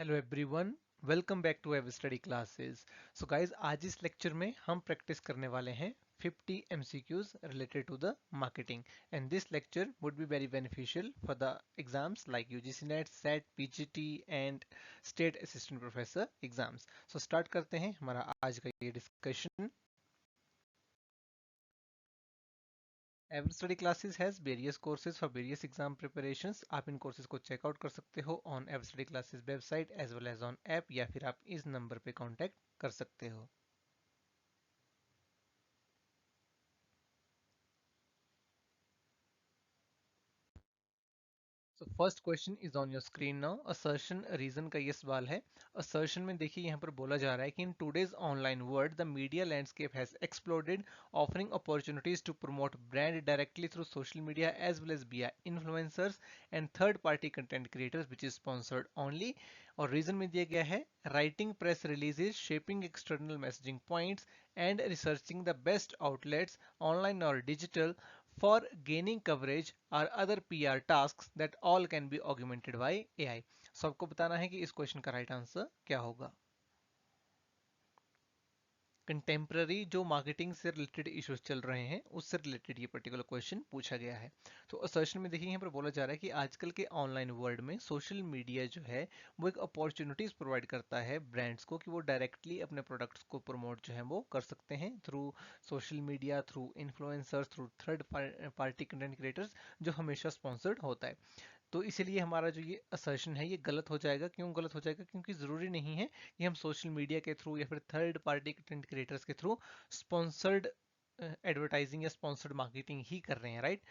Hello everyone, welcome back to Ever Study classes. So guys, आज इस lecture में हम प्रैक्टिस करने वाले हैं 50 MCQs related to the marketing and this lecture would be very beneficial for the exams like UGC NET, SET, PGT and state assistant professor exams. So start करते हैं हमारा आज का ये discussion. Ever Study classes has various courses for various exam preparations. आप इन courses को check out कर सकते हो on Ever Study classes website as well as on app, या फिर आप इस नंबर पे कांटेक्ट कर सकते हो। So first question is on your screen now. Assertion reason का ये सवाल है। असर्शन में देखिए यहाँ पर बोला जा रहा है कि in today's online world the media landscape has exploded, offering opportunities to promote brand directly through social media as well as via influencers and third party content creators which is sponsored only. और reason में दिया गया है writing press releases, shaping external messaging points and researching the best outlets online और digital for gaining coverage or other PR tasks that all can be augmented by AI। So आपको बताना है कि इस क्वेश्चन का राइट आंसर क्या होगा। Contemporary जो मार्केटिंग से रिलेटेड इश्यूज चल रहे हैं उससे रिलेटेड ये पर्टिकुलर क्वेश्चन पूछा गया है। तो असर्शन में देखिए यहाँ पर बोला जा रहा है कि आजकल के ऑनलाइन वर्ल्ड में सोशल मीडिया जो है वो एक अपॉर्चुनिटीज प्रोवाइड करता है ब्रांड्स को कि वो डायरेक्टली अपने प्रोडक्ट्स को प्रमोट जो है वो कर सकते हैं through social media, through influencers, through third party content creators, जो हमेशा स्पॉन्सर्ड होता है। तो इसीलिए हमारा जो ये असर्शन है ये गलत हो जाएगा। क्यों गलत हो जाएगा? क्योंकि ज़रूरी नहीं है कि हम सोशल मीडिया के थ्रू या फिर थर्ड पार्टी कंटेंट क्रिएटर्स के थ्रू स्पॉन्सर्ड एडवर्टाइजिंग या स्पॉन्सर्ड मार्केटिंग ही कर रहे हैं, राइट।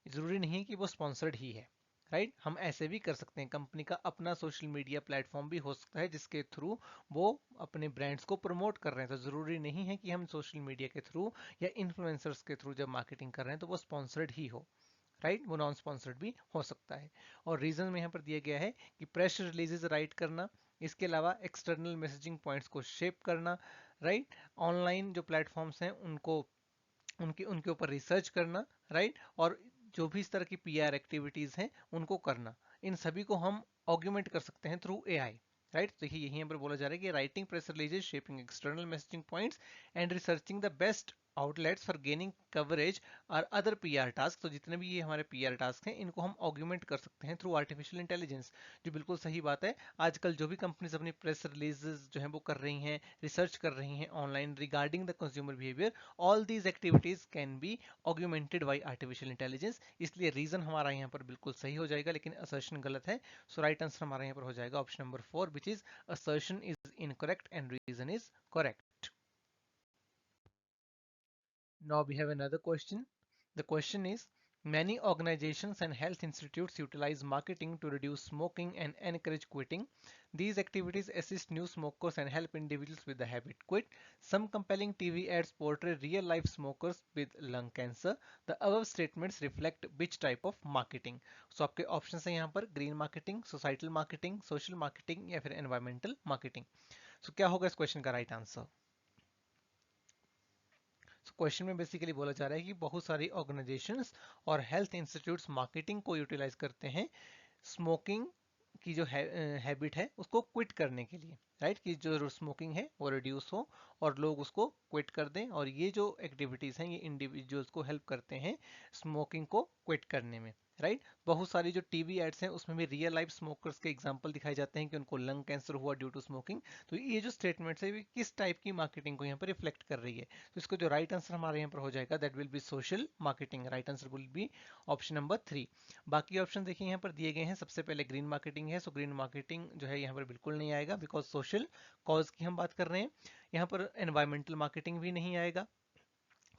ज़रूरी नहीं है कि वो स्पॉन्सर्ड ही है, राइट। हम ऐसे भी कर सकते हैं, कंपनी का अपना सोशल मीडिया प्लेटफॉर्म भी हो सकता है जिसके थ्रू वो अपने ब्रांड्स को प्रमोट कर रहे हैं। तो ज़रूरी नहीं है कि हम सोशल मीडिया के थ्रू या इन्फ्लुएंसर्स के थ्रू जब मार्केटिंग कर रहे हैं तो वो स्पॉन्सर्ड ही हो, राइट। वो नॉन स्पॉन्सर्ड भी हो सकता है। और रीजन में यहाँ पर दिया गया है कि प्रेस रिलीजेस राइट करना, इसके अलावा एक्सटर्नल मैसेजिंग पॉइंट्स को शेप करना, राइट। ऑनलाइन जो प्लेटफॉर्म्स हैं उनको उनके उनके ऊपर रिसर्च करना, राइट। और जो भी इस तरह की पीआर एक्टिविटीज हैं उनको करना, इन सभी को हम ऑग्यूमेंट कर सकते हैं थ्रू एआई, राइट। देखिए यही यहाँ पर बोला जा रहा है कि writing press releases, shaping external messaging points and researching the best outlets for gaining coverage और अदर पीआर टास्क। तो जितने भी ये हमारे पीआर टास्क हैं इनको हम ऑग्यूमेंट कर सकते हैं थ्रू आर्टिफिशियल इंटेलिजेंस। जो बिल्कुल सही बात है। आजकल जो भी कंपनीज अपनी प्रेस रिलीजेस जो है वो कर रही हैं, रिसर्च कर रही हैं online regarding the consumer behaviour, all these activities can be augmented by artificial intelligence. इसलिए रीजन हमारा यहाँ पर बिल्कुल सही हो जाएगा, लेकिन असर्शन गलत है। सो राइट आंसर हमारा यहाँ पर हो जाएगा option number 4 which is assertion is incorrect and reason is correct. Now we have another question. The question is, many organizations and health institutes utilize marketing to reduce smoking and encourage quitting. These activities assist new smokers and help individuals with the habit quit. Some compelling TV ads portray real life smokers with lung cancer. The above statements reflect which type of marketing? So आपके option है यहाँ पर green marketing, societal marketing, social marketing या फिर environmental marketing. सो क्या होगा इस question का राइट आंसर? क्वेश्चन में बेसिकली बोला जा रहा है कि बहुत सारी ऑर्गेनाइजेशंस और हेल्थ इंस्टीट्यूट्स मार्केटिंग को यूटिलाइज करते हैं स्मोकिंग की जो हैबिट है उसको क्विट करने के लिए, राइट। कि जो स्मोकिंग है वो रिड्यूस हो और लोग उसको क्विट कर दें। और ये जो एक्टिविटीज हैं ये इंडिविजुअल्स को हेल्प करते हैं स्मोकिंग को क्विट करने में, राइट। बहुत सारी जो टीवी एड्स हैं उसमें भी रियल लाइफ स्मोकर्स के एग्जांपल दिखाए जाते हैं कि उनको लंग कैंसर हुआ ड्यू टू स्मोकिंग। तो ये जो स्टेटमेंट्स है ये किस टाइप की मार्केटिंग को यहाँ पर रिफ्लेक्ट कर रही है? तो इसको जो राइट आंसर हमारे यहाँ पर हो जाएगा that will B social marketing. Right answer will be option number 3। बाकी ऑप्शन देखिए यहाँ पर दिए गए हैं। सबसे पहले ग्रीन मार्केटिंग है, सो ग्रीन मार्केटिंग जो है यहाँ पर बिल्कुल नहीं आएगा बिकॉज सोशल कॉज की हम बात कर रहे हैं। यहाँ पर एनवायरमेंटल मार्केटिंग भी नहीं आएगा।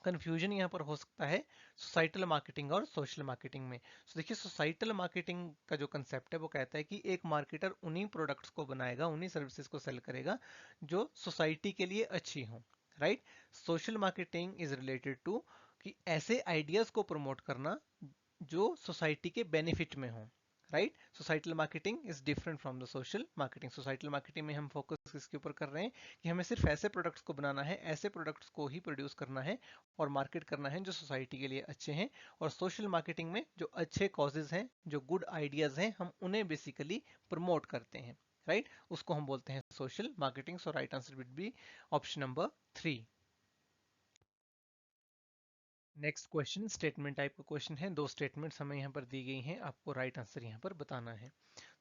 कंफ्यूजन यहाँ पर हो सकता है सोसाइटल मार्केटिंग और सोशल मार्केटिंग में। सो देखिए सोसाइटल मार्केटिंग का जो कंसेप्ट है वो कहता है कि एक मार्केटर उन्हीं प्रोडक्ट्स को बनाएगा, उन्हीं सर्विसेज को सेल करेगा जो सोसाइटी के लिए अच्छी हो, right. Social marketing is related to कि ऐसे आइडियाज को प्रमोट करना जो सोसाइटी के बेनिफिट में हो, right. Societal marketing is different from the social marketing. Societal marketing में हम फोकस किसके ऊपर कर रहे हैं कि हमें सिर्फ ऐसे प्रोडक्ट्स को बनाना है, ऐसे प्रोडक्ट्स को ही प्रोड्यूस करना है और मार्केट करना है जो सोसाइटी के लिए अच्छे हैं। और सोशल मार्केटिंग में जो अच्छे कॉजेज हैं, जो गुड आइडियाज हैं, हम उन्हें बेसिकली प्रमोट करते हैं, राइट, उसको हम बोलते हैं social marketing. So right answer will be option number 3। Next question statement type का क्वेश्चन है। दो स्टेटमेंट्स हमें यहाँ पर दी गई हैं, आपको राइट आंसर यहाँ पर बताना है।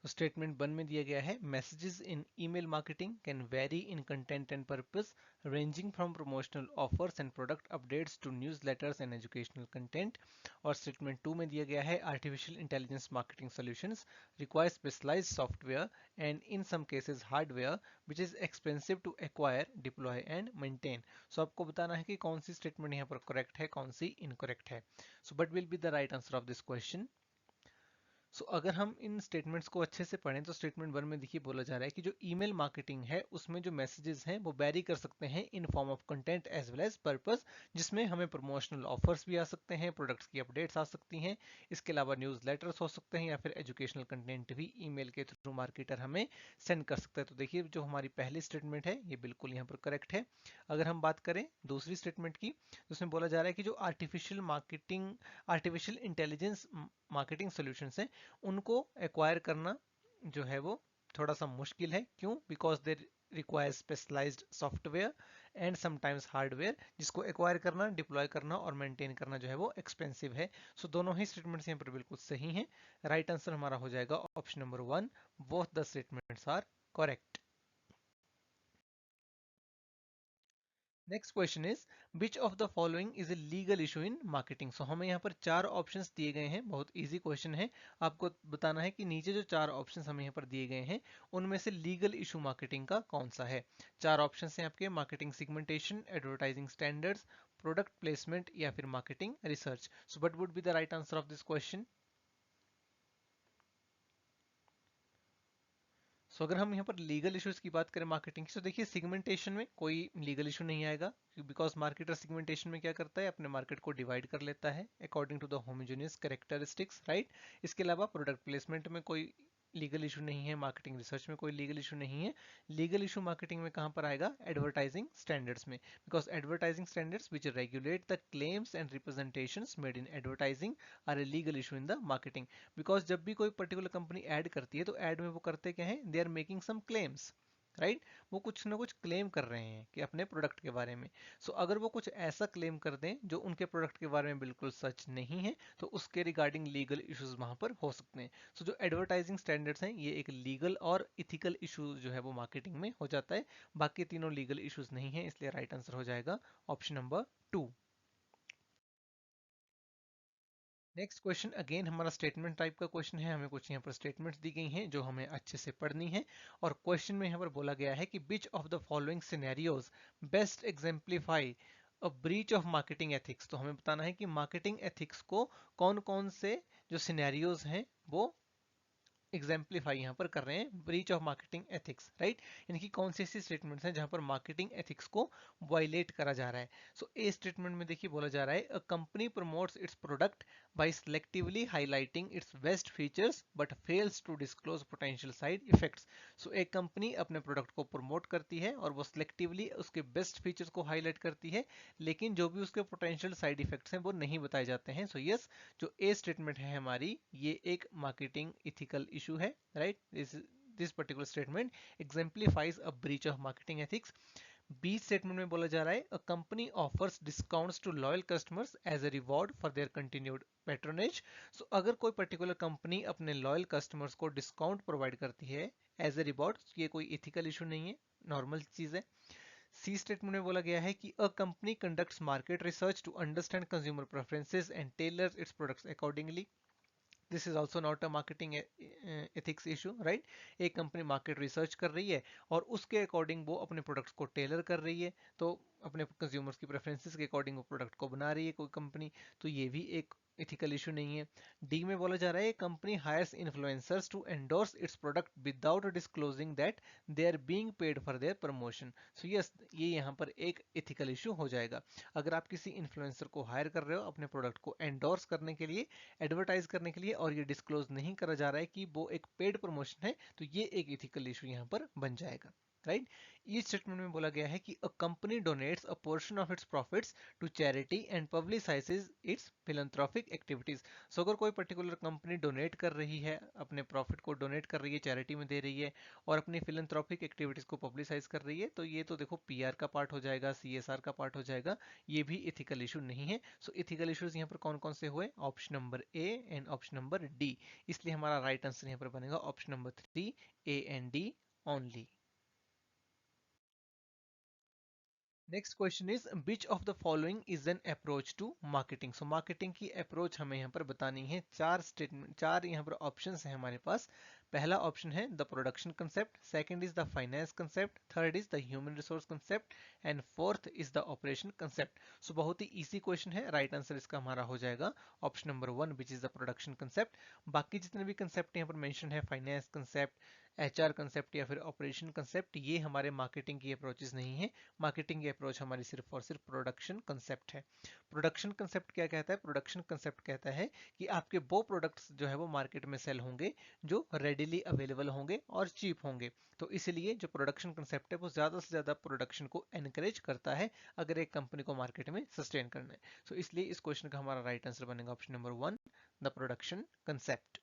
तो स्टेटमेंट 1 में दिया गया है messages in email marketing can vary in content and purpose ranging from promotional offers and product updates to newsletters and educational content. और स्टेटमेंट 2 में दिया गया है artificial intelligence marketing solutions require specialised software and in some cases hardware which is expensive to acquire deploy and maintain. So आपको बताना है कि कौन सी स्टेटमेंट यहाँ पर करेक्ट है, कौन सी इनकरेक्ट है। So but will be the right answer of this question. So अगर हम इन स्टेटमेंट्स को अच्छे से पढ़ें तो स्टेटमेंट 1 में देखिए बोला जा रहा है कि जो ईमेल मार्केटिंग है उसमें जो मैसेजेस हैं वो वेरी कर सकते हैं in form of content as well as purpose, जिसमें हमें प्रमोशनल ऑफर्स भी आ सकते हैं, प्रोडक्ट्स की अपडेट्स आ सकती हैं, इसके अलावा न्यूज़ लेटर्स हो सकते हैं या फिर एजुकेशनल कंटेंट भी ईमेल के थ्रू मार्केटर हमें सेंड कर सकता है। तो देखिए जो हमारी पहली स्टेटमेंट है ये बिल्कुल यहाँ पर करेक्ट है। अगर हम बात करें दूसरी स्टेटमेंट की तो उसमें बोला जा रहा है कि जो आर्टिफिशियल इंटेलिजेंस मार्केटिंग सोल्यूशंस हैं उनको एक्वायर करना जो है वो थोड़ा सा मुश्किल है। क्यों? Because they require specialised software and sometimes hardware, जिसको एक्वायर करना, डिप्लॉय करना और मेंटेन करना जो है वो एक्सपेंसिव है। सो दोनों ही स्टेटमेंट्स यहाँ पर बिल्कुल सही हैं। राइट आंसर हमारा हो जाएगा option number 1, both the statements are correct. Next question is which of the following is a legal issue in marketing. So हमें यहाँ पर चार ऑप्शंस दिए गए हैं, बहुत इजी क्वेश्चन है। आपको बताना है कि नीचे जो चार ऑप्शंस हमें यहाँ पर दिए गए हैं उनमें से लीगल इशू मार्केटिंग का कौन सा है। चार ऑप्शंस हैं आपके, marketing segmentation, advertising standards, product placement या फिर marketing research. So what would be the right answer of this question. So अगर हम यहाँ पर लीगल इश्यूज की बात करें मार्केटिंग की, तो देखिए सिगमेंटेशन में कोई लीगल इशू नहीं आएगा, बिकॉज मार्केटर सिगमेंटेशन में क्या करता है, अपने मार्केट को डिवाइड कर लेता है according to the homogeneous characteristics, right. इसके अलावा प्रोडक्ट प्लेसमेंट में कोई लीगल इशू नहीं है, मार्केटिंग रिसर्च में कोई लीगल इशू नहीं है। लीगल इशू मार्केटिंग में कहां पर आएगा, एडवर्टाइजिंग स्टैंडर्ड्स में, because advertising standards which regulate the claims and representations made in advertising are a legal issue in the marketing. Because जब भी कोई पर्टिकुलर कंपनी ऐड करती है तो ऐड में वो करते क्या है, they are making some claims, right. वो कुछ ना कुछ क्लेम कर रहे हैं कि अपने प्रोडक्ट के बारे में। सो अगर वो कुछ ऐसा क्लेम कर दें जो उनके प्रोडक्ट के बारे में बिल्कुल सच नहीं है तो उसके रिगार्डिंग लीगल इश्यूज वहां पर हो सकते हैं। सो जो एडवर्टाइजिंग स्टैंडर्ड्स हैं ये एक लीगल और इथिकल इशू जो है वो मार्केटिंग में हो जाता है। बाकी तीनों लीगल इश्यूज नहीं है, इसलिए राइट आंसर हो जाएगा option number 2। Next question again हमारा स्टेटमेंट टाइप का क्वेश्चन है। हमें कुछ यहाँ पर स्टेटमेंट्स दी गई हैं जो हमें अच्छे से पढ़नी है। और क्वेश्चन में यहाँ पर बोला गया है कि which of the following scenarios best exemplify a breach of marketing ethics. तो हमें बताना है कि मार्केटिंग एथिक्स को कौन कौन से जो सिनेरियोज हैं वो एग्जाम्पलीफाई यहाँ पर कर रहे हैं breach of marketing ethics, right. यानी कि कौन सी ऐसी स्टेटमेंट्स हैं जहां पर मार्केटिंग एथिक्स को वायलेट करा जा रहा है। सो ए स्टेटमेंट में देखिए बोला जा रहा है a company promotes its product by selectively highlighting its best features but fails to disclose potential side effects. So एक कंपनी अपने प्रोडक्ट को प्रमोट करती है और वो सिलेक्टिवली उसके बेस्ट फीचर्स को हाईलाइट करती है, लेकिन जो भी उसके पोटेंशियल साइड इफेक्ट्स हैं वो नहीं बताए जाते हैं। सो यस, जो ए स्टेटमेंट है हमारी ये एक मार्केटिंग इथिकल इशू है, right. This particular statement exemplifies a breach of marketing ethics. B statement में बोला जा रहा है a company offers discounts to loyal customers as a reward for their continued patronage. So अगर कोई पर्टिकुलर कंपनी अपने loyal customers को discount provide करती है एज ए रिवॉर्ड, ये कोई इथिकल इशू नहीं है, नॉर्मल चीज है। सी स्टेटमेंट में बोला गया है कि a company conducts market research to understand consumer preferences and tailors its products accordingly. This is also not a marketing ethics issue, right. एक कंपनी मार्केट रिसर्च कर रही है और उसके अकॉर्डिंग वो अपने प्रोडक्ट्स को टेलर कर रही है, तो अपने कंज्यूमर्स की प्रेफरेंसेस के अकॉर्डिंग वो प्रोडक्ट को बना रही है कोई कंपनी, तो ये भी एक इथिकल इशू नहीं है। डी में बोला जा रहा है company hires influencers to endorse its product without disclosing that they are being paid for their promotion. So yes, ये यहाँ पर एक इथिकल इशू हो जाएगा। अगर आप किसी इन्फ्लुएंसर को हायर कर रहे हो अपने प्रोडक्ट को एंडोर्स करने के लिए, एडवर्टाइज करने के लिए, और ये डिस्क्लोज नहीं करा जा रहा है कि वो एक पेड प्रमोशन है, तो ये एक इथिकल इशू यहाँ पर बन जाएगा, राइट। ये स्टेटमेंट में बोला गया है कि a company donates a portion of its profits to charity and publicises its philanthropic activities. So अगर कोई पर्टिकुलर कंपनी डोनेट कर रही है, अपने प्रॉफिट को डोनेट कर रही है, चैरिटी में दे रही है और अपनी फिलैंथ्रोपिक एक्टिविटीज को पब्लिसाइज कर रही है, तो ये तो देखो पीआर का पार्ट हो जाएगा, सीएसआर का पार्ट हो जाएगा, ये भी इथिकल इशू नहीं है। सो इथिकल इश्यूज यहाँ पर कौन कौन से हुए? Option number A and option number D. इसलिए हमारा राइट आंसर यहाँ पर बनेगा option number 3, A and D only. Next question is which of the following is an approach to marketing. So marketing की अप्रोच हमें यहाँ पर बतानी है। चार स्टेटमेंट, चार यहाँ पर ऑप्शंस हैं हमारे पास। पहला ऑप्शन है the production concept, second is the finance concept, third is the human resource concept and fourth is the operation concept. So बहुत ही इजी क्वेश्चन है, राइट आंसर इसका हमारा हो जाएगा option number 1 which is the production concept. बाकी जितने भी कंसेप्ट यहाँ पर मेंशन है, फाइनेंस कंसेप्ट, एचआर कंसेप्ट या फिर ऑपरेशन कंसेप्ट, ये हमारे मार्केटिंग की अप्रोचेस नहीं है। मार्केटिंग की अप्रोच हमारी सिर्फ और सिर्फ प्रोडक्शन कंसेप्ट है। प्रोडक्शन कंसेप्ट क्या कहता है? प्रोडक्शन कंसेप्ट कहता है कि आपके वो प्रोडक्ट्स जो है वो मार्केट में सेल होंगे जो रेडिली अवेलेबल होंगे और चीप होंगे। तो इसलिए जो प्रोडक्शन कंसेप्ट है वो ज्यादा से ज्यादा प्रोडक्शन को एनकरेज करता है अगर एक कंपनी को मार्केट में सस्टेन करना है। तो इसलिए इस क्वेश्चन का हमारा राइट आंसर बनेगा option number 1, the production concept.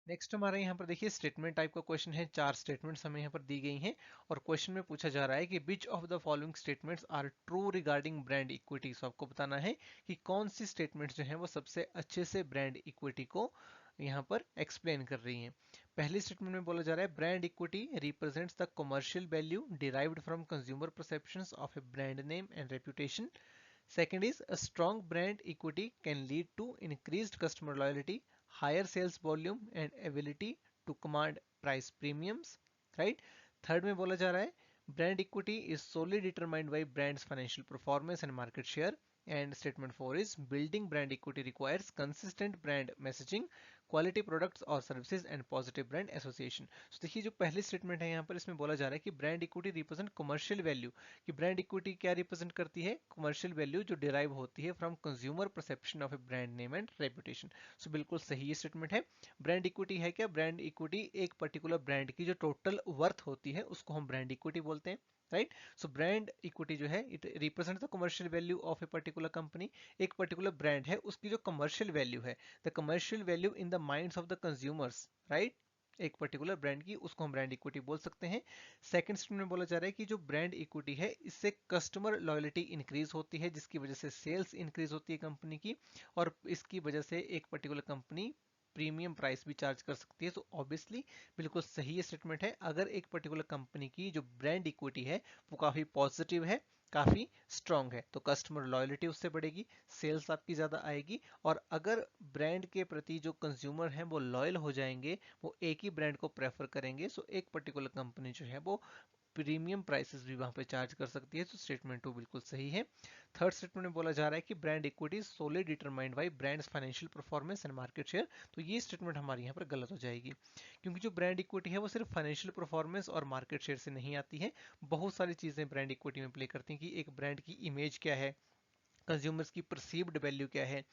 Next हमारे यहाँ पर देखिए स्टेटमेंट टाइप का क्वेश्चन है। चार स्टेटमेंट्स हमें यहाँ पर दी गई हैं और क्वेश्चन में पूछा जा रहा है कि which of the following statements are true regarding brand equity. So आपको बताना है कि कौन सी स्टेटमेंट्स जो है वो सबसे अच्छे से ब्रांड इक्विटी को यहाँ पर एक्सप्लेन कर रही हैं। पहली स्टेटमेंट में बोला जा रहा है brand equity represents the commercial value derived from consumer perceptions of a brand name and reputation. Second is a strong brand equity can lead to increased customer loyalty, higher sales volume and ability to command price premiums, right? Third में बोला जा रहा है brand equity is solely determined by brand's financial performance and market share. And statement 4 is building brand equity requires consistent brand messaging, quality products or services and positive brand association. So देखिए जो पहली statement है यहाँ पर, इसमें बोला जा रहा है कि brand equity represent commercial value. कि ब्रांड इक्विटी क्या रिप्रेजेंट करती है? कमर्शियल वैल्यू जो डिराइव होती है from consumer perception of a brand name and reputation. So बिल्कुल सही ये स्टेटमेंट है। ब्रांड इक्विटी है क्या? ब्रांड इक्विटी एक पर्टिकुलर ब्रांड की जो टोटल वर्थ होती है उसको हम ब्रांड इक्विटी बोलते हैं, राइट। सो ब्रांड इक्विटी जो है it represent the commercial value of a particular company. एक पर्टिकुलर ब्रांड है उसकी जो कमर्शियल वैल्यू है, the commercial value in the minds of the consumers, right. एक पर्टिकुलर ब्रांड की, उसको हम ब्रांड इक्विटी बोल सकते हैं। सेकंड स्टेटमेंट में बोला जा रहा है कि जो ब्रांड इक्विटी है इससे कस्टमर लॉयल्टी इंक्रीज होती है जिसकी वजह से सेल्स इंक्रीज होती है कंपनी की, और इसकी वजह से एक पर्टिकुलर कंपनी प्रीमियम प्राइस भी चार्ज कर सकती है। तो ऑब्वियसली बिल्कुल सही ये स्टेटमेंट है। अगर एक पर्टिकुलर कंपनी की जो ब्रांड इक्विटी है वो काफी पॉजिटिव है, काफी स्ट्रांग है, तो कस्टमर लॉयल्टी उससे बढ़ेगी, सेल्स आपकी ज्यादा आएगी। और अगर ब्रांड के प्रति जो कंज्यूमर हैं वो लॉयल हो जाएंगे, वो एक ही ब्रांड को प्रेफर करेंगे, सो एक पर्टिकुलर कंपनी जो है वो प्रीमियम प्राइसेस भी वहां पे चार्ज कर सकती है। तो स्टेटमेंट 2 बिल्कुल सही है। थर्ड स्टेटमेंट में बोला जा रहा है कि brand equity solely determined by brands financial performance and market share. तो ये स्टेटमेंट हमारी यहाँ पर गलत हो जाएगी, क्योंकि जो ब्रांड इक्विटी है वो सिर्फ फाइनेंशियल परफॉर्मेंस और मार्केट शेयर से नहीं आती है। बहुत सारी चीजें ब्रांड इक्विटी में प्ले करती हैं कि एक ब्रांड की इमेज क्या है, कंज्यूमर्स की परसीव्ड वैल्यू क्या है,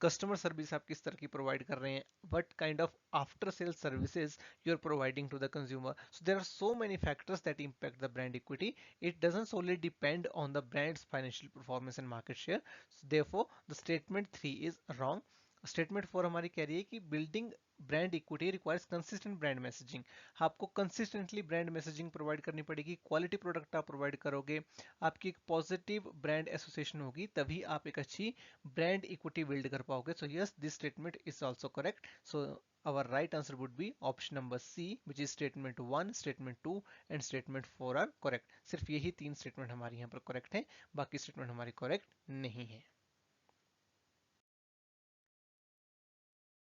कस्टमर सर्विस आप किस तरह की प्रोवाइड कर रहे हैं, what kind of after sale services you are providing to the consumer. So there are so many factors that impact the brand equity. It doesn't solely depend on the brand's financial performance and market share. So therefore the statement 3 is wrong. Statement 4 हमारी कह रही है कि building brand equity requires consistent brand messaging. आपको consistently brand messaging provide करनी पड़ेगी, quality product आप provide करोगे, आपकी एक पॉजिटिव ब्रांड एसोसिएशन होगी, तभी आप एक अच्छी ब्रांड इक्विटी बिल्ड कर पाओगे। So yes, this statement is also correct. So our right answer would be option number C, which is statement 1, statement 2 and statement 4 are correct. सिर्फ यही तीन स्टेटमेंट हमारे यहाँ पर करेक्ट है, बाकी स्टेटमेंट हमारी करेक्ट नहीं है।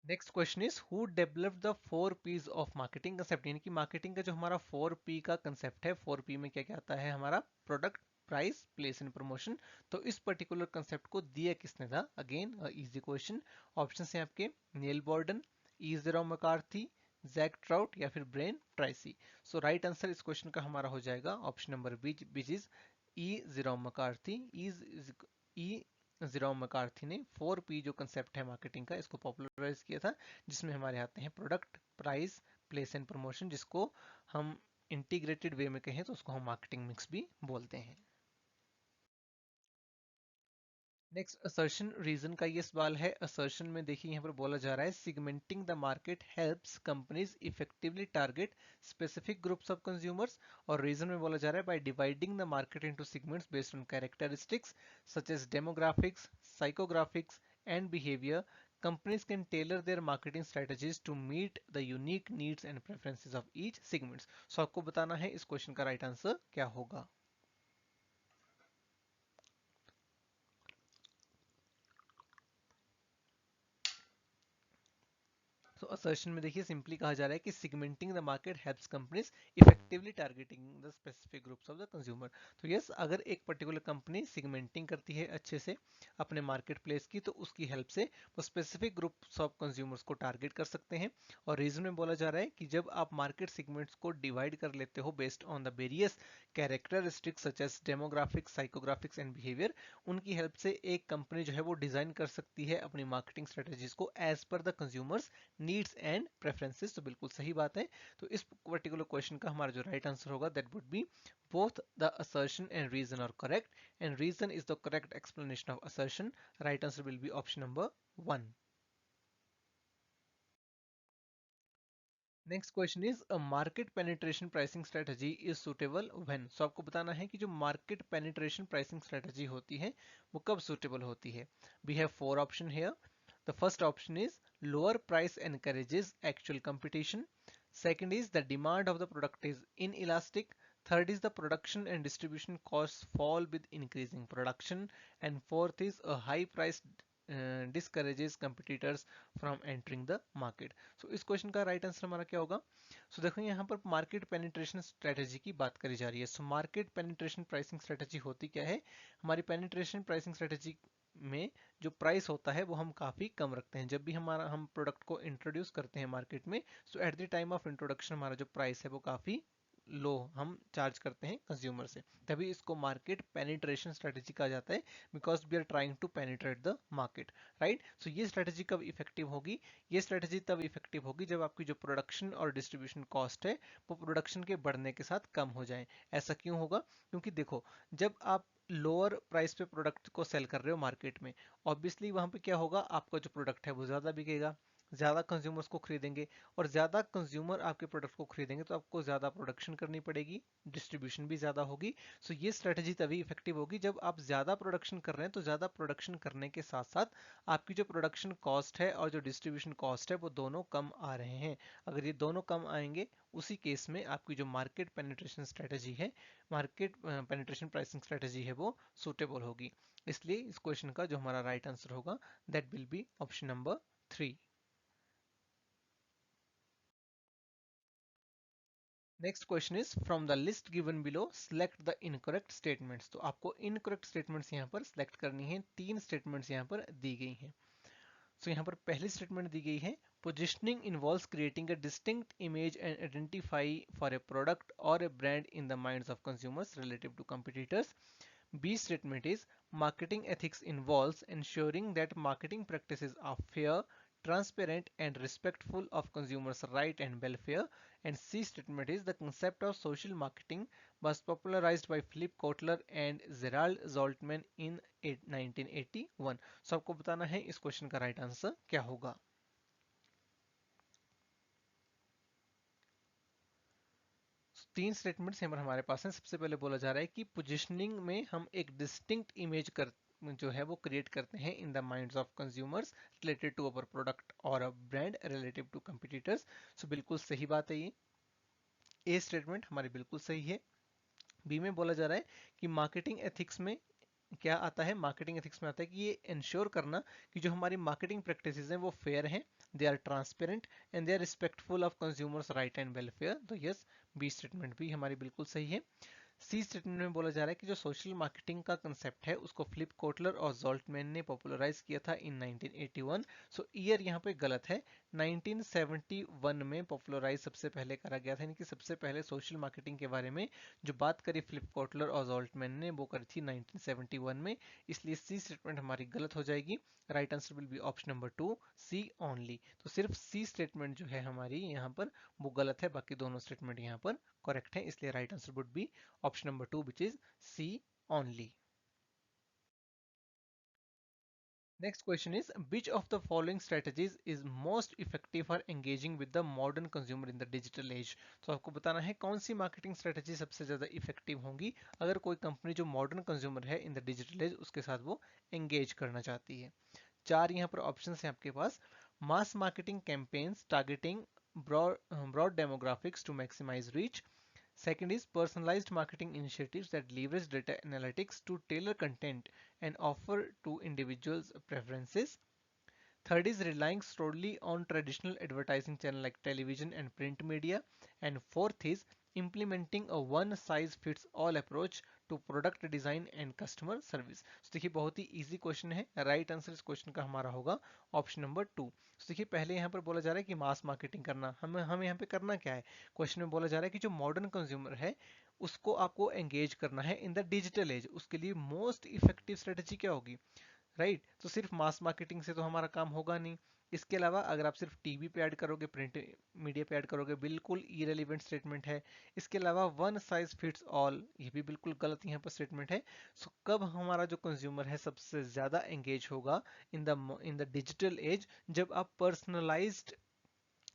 Next question is who develop the 4 P's of marketing concept. यानी कि मार्केटिंग का जो हमारा 4 P का कंसेप्ट है, 4 P में क्या क्या आता है हमारा? Product, price, place and promotion. तो इस पर्टिकुलर कंसेप्ट को दिया किसने था? Again easy question. ऑप्शन है आपके Neil Borden, E Jerome McCarthy, Jack Trout या फिर Brian Tracy. So right answer इस क्वेश्चन का हमारा हो जाएगा option number B, which is E Jerome McCarthy. E Jerome McCarthy ने 4P जो कंसेप्ट है मार्केटिंग का, इसको पॉपुलराइज किया था, जिसमें हमारे आते हैं product, price, place and promotion, जिसको हम इंटीग्रेटेड वे में कहें तो उसको हम मार्केटिंग मिक्स भी बोलते हैं। नेक्स्ट असर्शन रीजन का ये सवाल है। असर्शन में देखिए यहाँ पर बोला जा रहा है segmenting the market helps companies effectively target specific groups of consumers, और रीजन में बोला जा रहा है by dividing the market into segments based on characteristics such as demographics, psychographics and behaviour, companies can tailor their marketing strategies to meet the unique needs and preferences of each segments। So आपको बताना है इस question का right answer क्या होगा। तो assertion में देखिए सिंपली कहा जा रहा है कि segmenting the market helps companies effectively targeting the specific groups of the consumer. तो यस, अगर एक पर्टिकुलर कंपनी सिगमेंटिंग करती है अच्छे से अपने मार्केट प्लेस की, तो उसकी हेल्प से वो स्पेसिफिक ग्रुप्स ऑफ कंज्यूमर्स को टारगेट कर सकते हैं। और रीजन में बोला जा रहा है कि जब आप मार्केट सेगमेंट्स को डिवाइड कर लेते हो based on the various characteristics such as demographics, psychographics and behaviour, उनकी हेल्प से एक कंपनी जो है वो डिजाइन कर सकती है अपनी मार्केटिंग स्ट्रेटेजीज को as per the consumers needs and preferences. तो बिल्कुल सही बात है। तो इस पर्टिकुलर क्वेश्चन का हमारा जो राइट आंसर होगा that would be both the assertion and reason are correct, and reason is the correct explanation of assertion. Right answer will be option number 1। Next question is a market penetration pricing strategy is suitable when. So आपको बताना है कि जो market penetration pricing strategy होती है वो कब suitable होती है। We have 4 option here. The first option is lower price encourages actual competition. Second is the demand of the product is inelastic. Third is the production and distribution costs fall with increasing production. And fourth is a high price discourages competitors from entering the market। So इस question का right answer हमारा क्या होगा। सो देखो यहाँ पर market penetration strategy की बात करी जा रही है। So market penetration pricing strategy होती क्या है। हमारी पेनिट्रेशन प्राइसिंग स्ट्रेटेजी में जो प्राइस होता है वो हम काफी कम रखते हैं। जब भी हम प्रोडक्ट को इंट्रोड्यूस करते हैं मार्केट में, so at the time of introduction हमारा जो प्राइस है वो काफी लो हम चार्ज करते हैं कंज्यूमर से, तभी इसको मार्केट पेनिट्रेशन स्ट्रेटेजी कहा जाता है, because we are trying to penetrate the market, right. So ये स्ट्रेटेजी कब इफेक्टिव होगी। ये स्ट्रेटेजी तब इफेक्टिव होगी जब आपकी जो प्रोडक्शन और डिस्ट्रीब्यूशन कॉस्ट है वो प्रोडक्शन के बढ़ने के साथ कम हो जाए। ऐसा क्यों होगा, क्योंकि देखो जब आप लोअर प्राइस पे प्रोडक्ट को सेल कर रहे हो मार्केट में, ऑब्वियसली वहां पे क्या होगा, आपका जो प्रोडक्ट है वो ज्यादा बिकेगा, ज्यादा कंज्यूमर्स को खरीदेंगे, और ज्यादा कंज्यूमर आपके प्रोडक्ट को खरीदेंगे तो आपको ज्यादा प्रोडक्शन करनी पड़ेगी, डिस्ट्रीब्यूशन भी ज्यादा होगी। सो ये स्ट्रेटेजी तभी इफेक्टिव होगी जब आप ज्यादा प्रोडक्शन कर रहे हैं, तो ज्यादा प्रोडक्शन करने के साथ साथ आपकी जो प्रोडक्शन कॉस्ट है और जो डिस्ट्रीब्यूशन कॉस्ट है वो दोनों कम आ रहे हैं। अगर ये दोनों कम आएंगे, उसी केस में आपकी जो मार्केट पेनिट्रेशन स्ट्रेटेजी है, मार्केट पेनिट्रेशन प्राइसिंग स्ट्रेटेजी है वो सुटेबल होगी। इसलिए इस क्वेश्चन का जो हमारा राइट आंसर होगा that will be option number 3। Next question is from the list given below select the incorrect statements. तो आपको इनकरेक्ट स्टेटमेंट्स यहाँ पर सिलेक्ट करनी है। 3 स्टेटमेंट्स यहाँ पर दी गई हैं। सो यहाँ पर पहली स्टेटमेंट दी गई है, positioning involves creating a distinct image and identify for a product और a brand in the minds of consumers relative to competitors. B statement is marketing ethics involves ensuring that marketing practices are fair, transparent, and respectful of consumers' right and welfare. And C statement is the concept of social marketing was popularized by Philip Kotler and Gerald Zoltman in 1981। So आपको बताना है इस question का right answer क्या होगा। तीन statements यहाँ पर हमारे पास हैं। सबसे पहले बोला जा रहा है कि पोजिशनिंग में हम एक डिस्टिंक्ट इमेज जो है वो क्रिएट करते हैं in the minds of consumers related to our product और a brand relative to competitors. So बिल्कुल सही बात है ये। ए स्टेटमेंट हमारी बिल्कुल सही है। बी में बोला जा रहा है कि मार्केटिंग एथिक्स में क्या आता है, मार्केटिंग एथिक्स में आता है कि ये इंश्योर करना कि जो हमारी मार्केटिंग प्रैक्टिसेस हैं वो फेयर हैं, they are transparent and they are respectful of consumers right and welfare. तो यस, बी स्टेटमेंट भी हमारी बिल्कुल सही है। सी स्टेटमेंट में बोला जा रहा है कि जो सोशल मार्केटिंग का कंसेप्ट है उसको फ्लिप कोटलर और जोल्टमैन ने पॉपुलराइज किया था इन 1981। सो ईयर यहाँ पे गलत है, 1971 में पॉपुलराइज सबसे पहले करा गया था, यानी कि सबसे पहले सोशल मार्केटिंग के बारे में जो बात करी फ्लिप कोटलर और जोल्टमैन ने वो करी थी 1971 में, इसलिए सी स्टेटमेंट हमारी गलत हो जाएगी। Right answer will be option number 2, C only. तो सिर्फ सी स्टेटमेंट जो है हमारी यहाँ पर वो गलत है, बाकी दोनों स्टेटमेंट यहाँ पर करेक्ट है, इसलिए right answer would B option number 2, which is C only. Next question is, which of the following strategies is most effective for engaging with the modern consumer in the digital age? तो आपको बताना है कौन सी marketing strategy सबसे ज्यादा effective होंगी अगर कोई कंपनी जो मॉडर्न कंज्यूमर है इन द डिजिटल एज उसके साथ वो एंगेज करना चाहती है। चार यहाँ पर ऑप्शन है आपके पास। Mass marketing campaigns targeting broad demographics to maximize reach. Second is personalized marketing initiatives that leverage data analytics to tailor content and offer to individuals' preferences. Third is relying solely on traditional advertising channel like television and print media. And fourth is implementing a one size fits all approach to product design and customer service. तो देखिए बहुत ही easy question है, right answer इस question का हमारा होगा option number 2। तो देखिए पहले यहाँ पर बोला जा रहा है कि मास मार्केटिंग करना, हम यहाँ पे करना क्या है, क्वेश्चन में बोला जा रहा है कि जो मॉडर्न कंज्यूमर है उसको आपको एंगेज करना है इन द डिजिटल एज, उसके लिए मोस्ट इफेक्टिव स्ट्रेटेजी क्या होगी, राइट। तो सिर्फ मास मार्केटिंग से तो हमारा काम होगा नहीं, इसके अलावा अगर आप सिर्फ टीवी पे ऐड करोगे, प्रिंट मीडिया पे ऐड करोगे, बिल्कुल इरेलीवेंट स्टेटमेंट है। इसके अलावा वन साइज फिट्स ऑल, ये भी बिल्कुल गलत यहाँ पर स्टेटमेंट है। सो कब हमारा जो कंज्यूमर है सबसे ज्यादा एंगेज होगा इन द डिजिटल एज, जब आप पर्सनलाइज्ड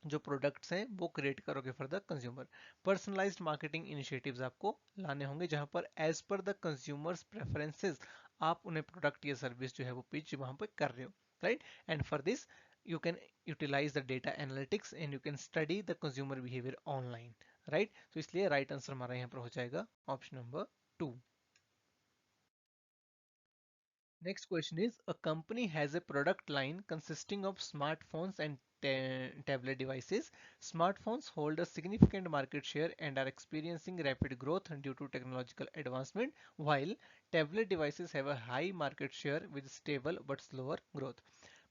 जो प्रोडक्ट्स हैं वो क्रिएट करोगे for the consumer. Personalised marketing initiatives आपको लाने होंगे जहां पर as per the consumers preferences आप उन्हें प्रोडक्ट या सर्विस जो है वो पिच वहां पर कर रहे हो, right. And for this you can utilize the data analytics and you can study the consumer behavior online, right। तो इसलिए राइट आंसर हमारा यहाँ पर हो जाएगा option number 2। Next question is, a company has a product line consisting of smartphones and tablet devices. Smartphones hold a significant market share and are experiencing rapid growth due to technological advancement, while tablet devices have a high market share with stable but slower growth.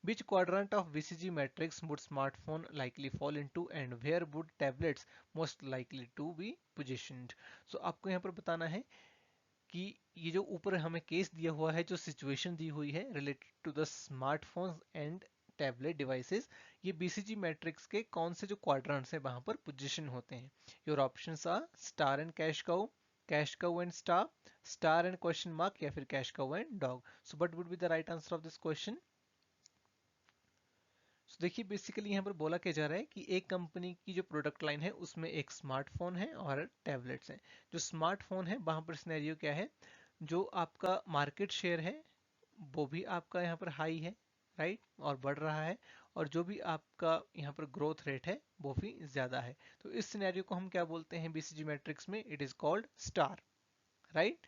Which quadrant of BCG matrix would smartphone likely fall into and where would tablets most likely to be positioned? So आपको यहाँ पर बताना है कि ये जो ऊपर हमें केस दिया हुआ है, जो सिचुएशन दी हुई है related to the smartphones and tablet devices, ये बीसीजी मैट्रिक्स के कौन से जो क्वाड्रेंट्स हैं वहां पर पोजीशन होते हैं। Your options are star and cash cow and star and question mark, या फिर cash cow and dog. So what would be the right answer of this question? तो देखिए बेसिकली यहाँ पर बोला क्या जा रहा है कि एक कंपनी की जो प्रोडक्ट लाइन है उसमें एक स्मार्टफोन है और टैबलेट्स हैं। जो स्मार्टफोन है वहां पर सिनेरियो क्या है, जो आपका मार्केट शेयर है वो भी आपका यहाँ पर हाई है, राइट, और बढ़ रहा है, और जो भी आपका यहाँ पर ग्रोथ रेट है वो भी ज्यादा है। तो इस सिनेरियो को हम क्या बोलते हैं बीसीजी मैट्रिक्स में, it is called star, right.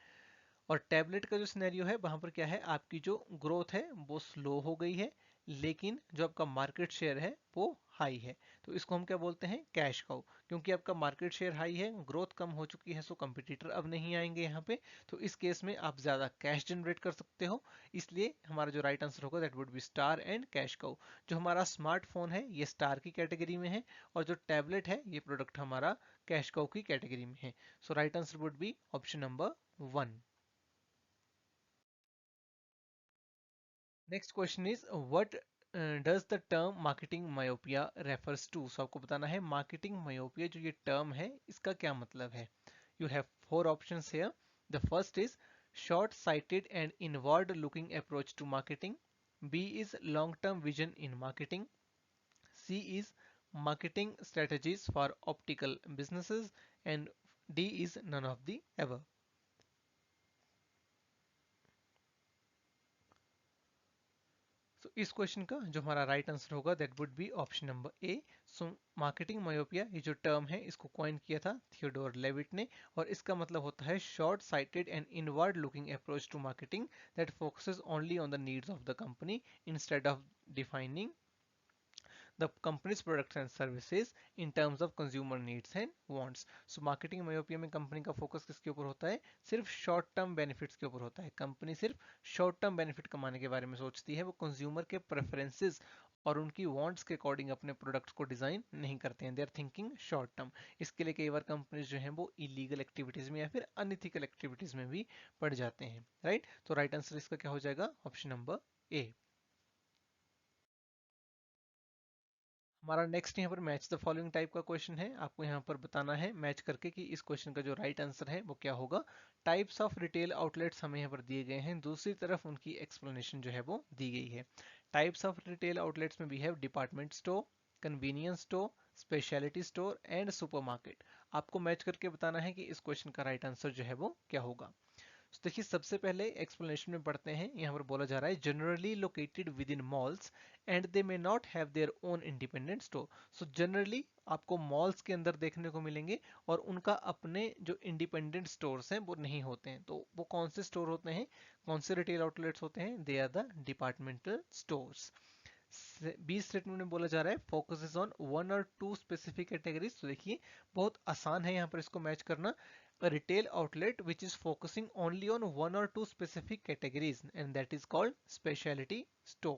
और टैबलेट का जो सिनेरियो है वहां पर क्या है, आपकी जो ग्रोथ है वो स्लो हो गई है लेकिन जो आपका मार्केट शेयर है वो हाई है। तो इसको हम क्या बोलते हैं, कैश काउ। क्योंकि आपका मार्केट शेयर हाई है, ग्रोथ कम हो चुकी है, सो कंपटीटर अब नहीं आएंगे यहाँ पे। तो इस केस में आप ज्यादा कैश जनरेट कर सकते हो, इसलिए हमारा जो राइट आंसर होगा that would be star and cash cow. जो हमारा स्मार्टफोन है ये स्टार की कैटेगरी में है और जो टैबलेट है ये प्रोडक्ट हमारा कैश काउ की कैटेगरी में है। So right answer would be option number 1। Next question is, what does the term marketing myopia refers to? So आपको बताना है मार्केटिंग मायोपिया जो ये टर्म है इसका क्या मतलब है। You have 4 options here. The first is short sighted and inward looking approach to marketing, B is long term vision in marketing, C is marketing strategies for optical businesses, and D is none of the above. सो इस question का जो हमारा right answer होगा that would be option number A. So marketing myopia ये जो term है इसको coin किया था थियोडोर लेविट ने, और इसका मतलब होता है short sighted and inward looking approach to marketing that focuses only on the needs of the company instead of defining the company's products and services in terms of consumer needs and wants. So marketing myopia में company का focus किसके ऊपर होता है? सिर्फ short term benefits के ऊपर होता है। कंपनी सिर्फ शॉर्ट टर्म बेनिफिट कमाने के बारे में सोचती है, वो कंज्यूमर के प्रेफरेंसेस और उनकी वांट्स के अकॉर्डिंग अपने प्रोडक्ट्स को डिजाइन नहीं करते हैं। They are thinking short term. इसके लिए कई बार कंपनीज जो हैं वो इलीगल एक्टिविटीज में या फिर अनइथिकल एक्टिविटीज में भी पड़ जाते हैं, राइट? तो राइट आंसर इसका क्या हो जाएगा? ऑप्शन नंबर ए। हमारा नेक्स्ट यहाँ पर मैच द फॉलोइंग टाइप का क्वेश्चन है। आपको यहाँ पर बताना है मैच करके कि इस क्वेश्चन का जो राइट आंसर है वो क्या होगा। टाइप्स ऑफ रिटेल आउटलेट्स हमें यहाँ पर दिए गए हैं, दूसरी तरफ उनकी एक्सप्लेनेशन जो है वो दी गई है। टाइप्स ऑफ रिटेल आउटलेट्स में we have department store, convenience store, specialty store and supermarket. आपको मैच करके बताना है कि इस क्वेश्चन का राइट आंसर जो है वो क्या होगा। तो देखिए सबसे पहले एक्सप्लेनेशन में पढ़ते हैं। यहाँ पर बोला जा रहा है generally located with in malls and they may not have their own independent store. So generally आपको मॉल्स के अंदर देखने को मिलेंगे और उनका अपने जो इंडिपेंडेंट स्टोर्स हैं वो नहीं होते हैं। तो वो कौन से स्टोर होते हैं, कौन से रिटेल आउटलेट्स होते हैं? They are the departmental stores. B statement में बोला जा रहा है फोकसेस ऑन वन और टू स्पेसिफिक कैटेगरीज। तो देखिए बहुत आसान है यहाँ पर इसको मैच करना। A retail outlet which is focusing only on one or two specific categories and that is called specialty store,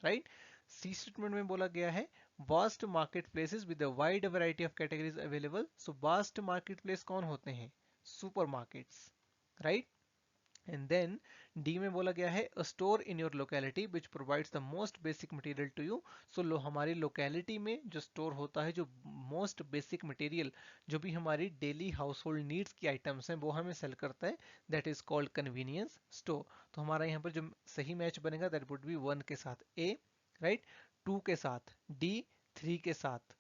right? C statement में बोला गया है vast marketplaces with a wide variety of categories available. So vast marketplace कौन होते हैं? Supermarkets, right? And then D में बोला गया है a store in your locality which provides the most basic material to you. So हमारी locality में जो स्टोर होता है, जो मोस्ट बेसिक मटेरियल, जो भी हमारी डेली हाउस होल्ड नीड्स की आइटम्स हैं वो हमें सेल करता है, that is called convenience store. तो हमारा यहाँ पर जो सही मैच बनेगा दैट वुड बी 1 के साथ ए, राइट, 2 के साथ डी, 3 के साथ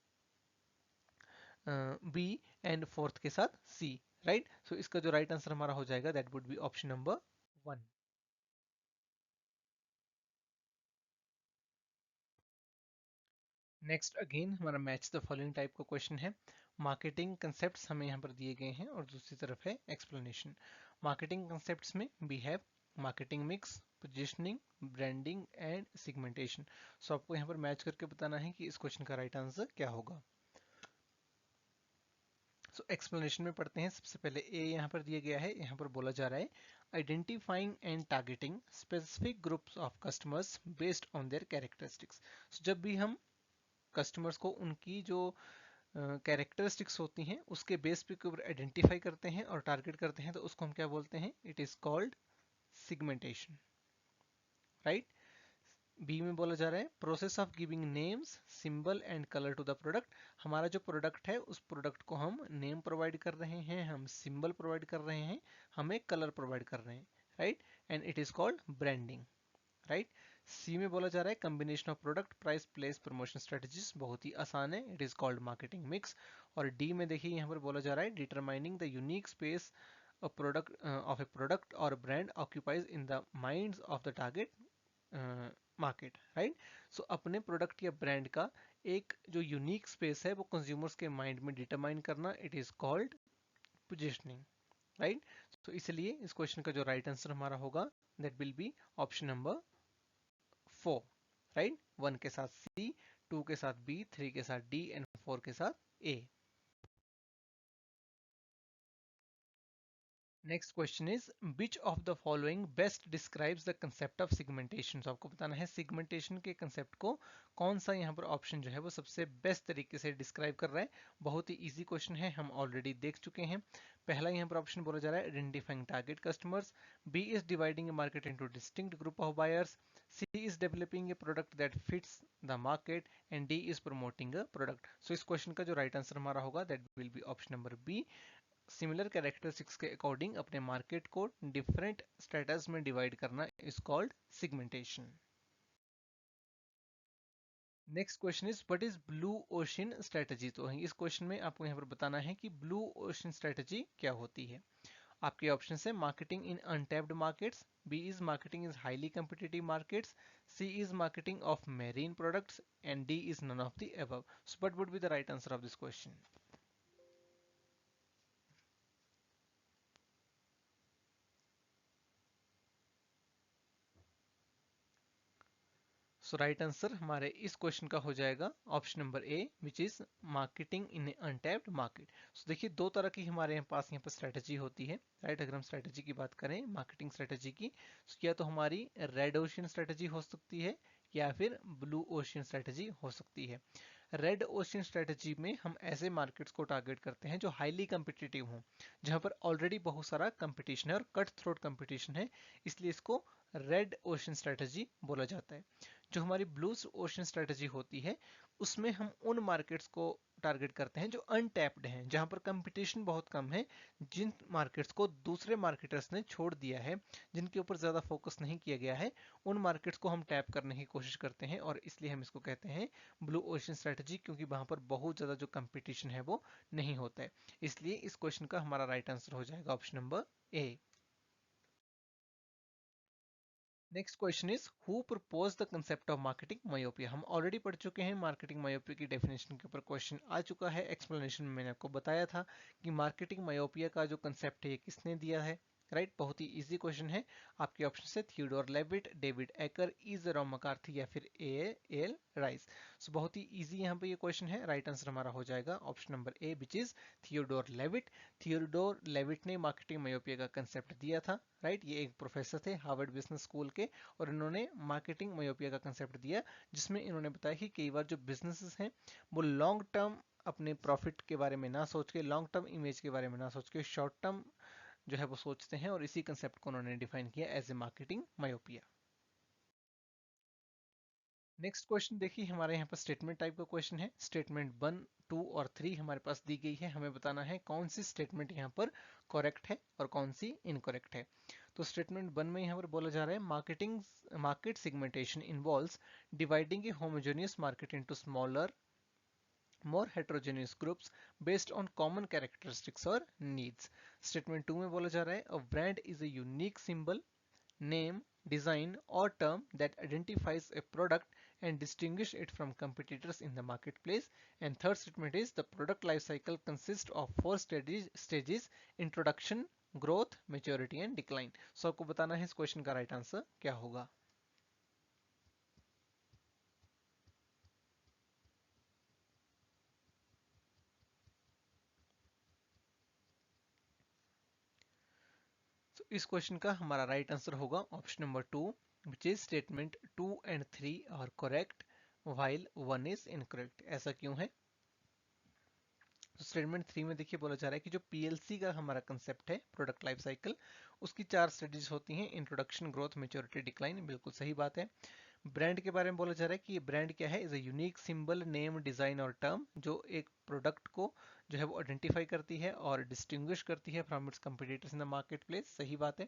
बी एंड फोर्थ के साथ सी, राइट? सो इसका जो राइट आंसर हमारा हो जाएगा that would be option number 1। Next again हमारा मैच द फॉलोइंग टाइप का क्वेश्चन है। मार्केटिंग कंसेप्ट्स हमें यहाँ पर दिए गए हैं और दूसरी तरफ है एक्सप्लेनेशन। मार्केटिंग कंसेप्ट्स में we have marketing mix, positioning, branding and segmentation. So आपको यहाँ पर मैच करके बताना है कि इस क्वेश्चन का राइट आंसर क्या होगा। सो एक्सप्लेनेशन में पढ़ते हैं। सबसे पहले ए यहाँ पर दिया गया है। यहाँ पर बोला जा रहा है identifying and targeting specific groups of customers based on their characteristics. जब भी हम कस्टमर्स को उनकी जो कैरेक्टरिस्टिक्स होती हैं उसके बेस पे ऊपर आइडेंटिफाई करते हैं और टारगेट करते हैं, तो उसको हम क्या बोलते हैं? It is called segmentation, right? B में बोला जा रहा है process of giving names, symbol and colour to the product. हमारा जो प्रोडक्ट है उस प्रोडक्ट को हम नेम प्रोवाइड कर रहे हैं, हम सिंबल प्रोवाइड कर रहे हैं, हमें कलर प्रोवाइड कर रहे हैं, right? And it is called branding, right? C में बोला जा रहा है combination of product price place promotion strategies. बहुत ही आसान है, it is called marketing mix. और डी में देखिए यहाँ पर बोला जा रहा है determining the unique space a product of a product or brand occupies in the minds of the target market, right? So अपने प्रोडक्ट या ब्रांड का एक जो यूनिक स्पेस है वो कंज्यूमर्स के माइंड में डिटरमाइन करना, it is called positioning, right? तो इसलिए इस क्वेश्चन का जो राइट आंसर हमारा होगा that will be option number 4, right? 1 के साथ सी, 2 के साथ बी, 3 के साथ डी एंड 4 के साथ A. Next question is which of the following best describes the concept of segmentation. आपको बताना है सिगमेंटेशन के कंसेप्ट को कौन सा यहाँ पर ऑप्शन जो है वो सबसे बेस्ट तरीके से डिस्क्राइब कर रहा है। बहुत ही इजी क्वेश्चन है, हम ऑलरेडी देख चुके हैं। पहला यहाँ पर ऑप्शन बोला जा रहा है identifying target customers, B is dividing a market into distinct group of buyers, C is developing a product that fits the market and D is promoting a product. So इस क्वेश्चन का जो right answer हमारा होगा that will be option number B. Similar characteristics के according अपने market को different status में divide करना is called segmentation. Next question is what is blue ocean strategy. तो इस क्वेश्चन में आपको यहाँ पर बताना है कि ब्लू ओशन स्ट्रेटजी क्या होती है। आपके ऑप्शन है marketing in untapped markets, B is marketing is highly competitive markets, C is marketing of marine products and D is none of the above. So what would be the right answer of this question? So right answer हमारे इस question का हो जाएगा option number A, which is marketing in untapped market. So देखिए दो तरह की हमारे पास यहाँ पर स्ट्रेटेजी होती है, राइट। अगर हम स्ट्रेटेजी की बात करें, मार्केटिंग स्ट्रेटेजी की, तो या तो हमारी रेड ओशियन स्ट्रेटेजी हो सकती है या फिर ब्लू ओशियन स्ट्रेटेजी हो सकती है। रेड ओशियन स्ट्रेटेजी में हम ऐसे मार्केट्स को टारगेट करते हैं जो हाईली कम्पिटिटिव हों, जहां पर ऑलरेडी बहुत सारा कंपटीशन है और कट थ्रोट कंपटीशन है, इसलिए इसको रेड ओशन स्ट्रेटजी बोला जाता है। जो हमारी ब्लू ओशन स्ट्रेटजी होती है, उसमें हम उन मार्केट्स को टारगेट करते हैं जो अनटैप्ड हैं, जहां पर कंपटीशन बहुत कम है, जिन मार्केट्स को दूसरे मार्केटर्स ने छोड़ दिया है, जिनके ऊपर ज्यादा फोकस नहीं किया गया है, उन मार्केट्स को हम टैप करने की कोशिश करते हैं, और इसलिए हम इसको कहते हैं ब्लू ओशन स्ट्रेटजी, क्योंकि वहां पर बहुत ज्यादा जो कंपटीशन है वो नहीं होता है। इसलिए इस क्वेश्चन का हमारा राइट आंसर हो जाएगा option number A. Next question is who propose the concept of marketing myopia. हम ऑलरेडी पढ़ चुके हैं मार्केटिंग मायोपिया की डेफिनेशन के ऊपर क्वेश्चन आ चुका है। एक्सप्लेनेशन में मैंने आपको बताया था कि मार्केटिंग मायोपिया का जो कंसेप्ट है ये किसने दिया है, राइट। बहुत ही इजी क्वेश्चन है। आपके ऑप्शन है थियोडोर लेविट, डेविड एकर, ई जेरोम मैकार्थी या फिर ए एल राइस। सो बहुत ही इजी यहाँ पे ये क्वेश्चन है। राइट आंसर हमारा हो जाएगा option number A, which is Theodore Levitt. Theodore Levitt ने मार्केटिंग मायोपिया का कंसेप्ट दिया था, राइट। ये एक प्रोफेसर थे हार्वर्ड बिजनेस स्कूल के, और इन्होंने मार्केटिंग मायोपिया का कंसेप्ट दिया, जिसमें इन्होंने बताया कि कई बार जो बिजनेसेस हैं वो लॉन्ग टर्म अपने प्रॉफिट के बारे में ना सोच के, लॉन्ग टर्म इमेज के बारे में ना सोच के, शॉर्ट टर्म जो है वो सोचते हैं, और इसी कंसेप्ट को उन्होंने डिफाइन किया as a marketing myopia. Next question देखिए, हमारे यहाँ पर स्टेटमेंट टाइप का क्वेश्चन है। स्टेटमेंट 1, 2 और 3 हमारे पास दी गई है। हमें बताना है कौन सी स्टेटमेंट यहाँ पर करेक्ट है और कौन सी इनकरेक्ट है। तो स्टेटमेंट 1 में यहाँ पर बोला जा रहा है market segmentation involves dividing a homogeneous market into smaller more heterogeneous groups based on common characteristics or needs. Statement 2 में बोला जा रहा है a brand is a unique symbol, name, design or term that identifies a product and distinguish it from competitors in the marketplace. And third statement is the product life cycle consists of 4 stages: introduction, growth, maturity and decline. So आपको बताना है इस question का right answer क्या होगा। तो इस question का हमारा राइट आंसर होगा option number 2, which is statement 2 and 3 are correct while 1 is incorrect. ऐसा क्यों है? तो स्टेटमेंट 3 में देखिए बोला जा रहा है कि जो पीएलसी का हमारा कंसेप्ट है, प्रोडक्ट लाइफ साइकिल, उसकी 4 स्टेजेस होती हैं: इंट्रोडक्शन, ग्रोथ, मैच्योरिटी, डिक्लाइन। बिल्कुल सही बात है। ब्रांड के बारे में बोला जा रहा है कि ये ब्रांड क्या है, is a unique symbol, name, design और टर्म, जो एक प्रोडक्ट को जो है वो आइडेंटिफाई करती है और डिस्टिंग्विश करती है from its competitors in the market place. सही बात है।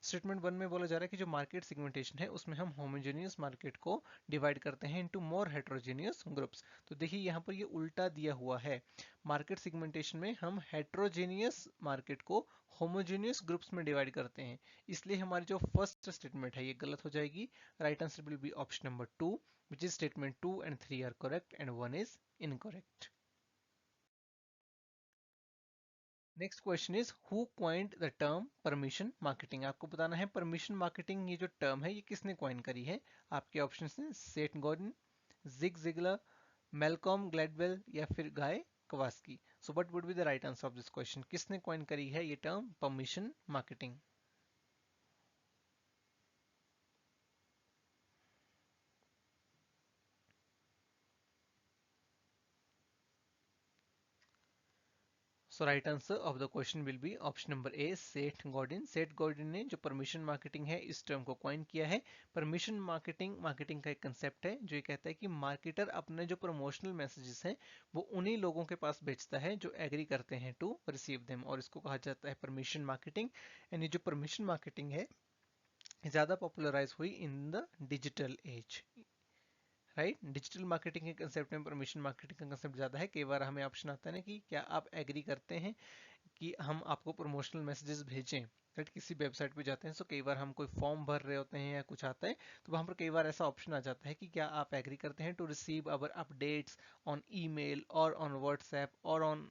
स्टेटमेंट 1 में बोला जा रहा है कि जो मार्केट सेगमेंटेशन है उसमें हम होमोजेनियस मार्केट को डिवाइड करते हैं इनटू मोर हेट्रोजेनियस ग्रुप्स। तो देखिए यहाँ पर ये उल्टा दिया हुआ है। मार्केट सेगमेंटेशन में हम हेट्रोजेनियस मार्केट को होमोजेनियस ग्रुप्स में डिवाइड करते हैं, इसलिए हमारी जो फर्स्ट स्टेटमेंट है ये गलत हो जाएगी। Right answer will be option number 2, which is statement 2 and 3 are correct and 1 is incorrect. Next question is who coined the term permission marketing. आपको बताना है परमिशन मार्केटिंग ये जो टर्म है ये किसने क्वाइन करी है। आपके ऑप्शन हैं Seth Gordon, Zig Ziglar, Malcolm Gladwell या फिर Guy Kawasaki. So what would be the right answer of this question? किसने क्वाइन करी है ये term permission marketing? So right answer of the question will be option number A, Seth Gordon. सेठ Gordon ने जो permission marketing है इस term को क्वाइन किया है। परमिशन मार्केटिंग मार्केटिंग का एक कंसेप्ट है जो ये कहता है कि मार्केटर अपने जो प्रमोशनल मैसेजेस हैं वो उन्हीं लोगों के पास भेजता है जो एग्री करते हैं टू रिसीव देम, और इसको कहा जाता है परमिशन मार्केटिंग। एंड ये जो परमिशन मार्केटिंग है ज्यादा पॉपुलराइज हुई in the digital age, right. Digital marketing के कंसेप्ट में परमिशन मार्केटिंग का कंसेप्ट ज्यादा है। कई बार हमें ऑप्शन आता है ना कि क्या आप एग्री करते हैं कि हम आपको प्रमोशनल मैसेजेस भेजें, राइट। किसी वेबसाइट पे जाते हैं तो कई बार हम कोई फॉर्म भर रहे होते हैं या कुछ आता है, तो वहां पर कई बार ऐसा ऑप्शन आ जाता है कि क्या आप एग्री करते हैं to receive our updates on email और ऑन व्हाट्सएप और on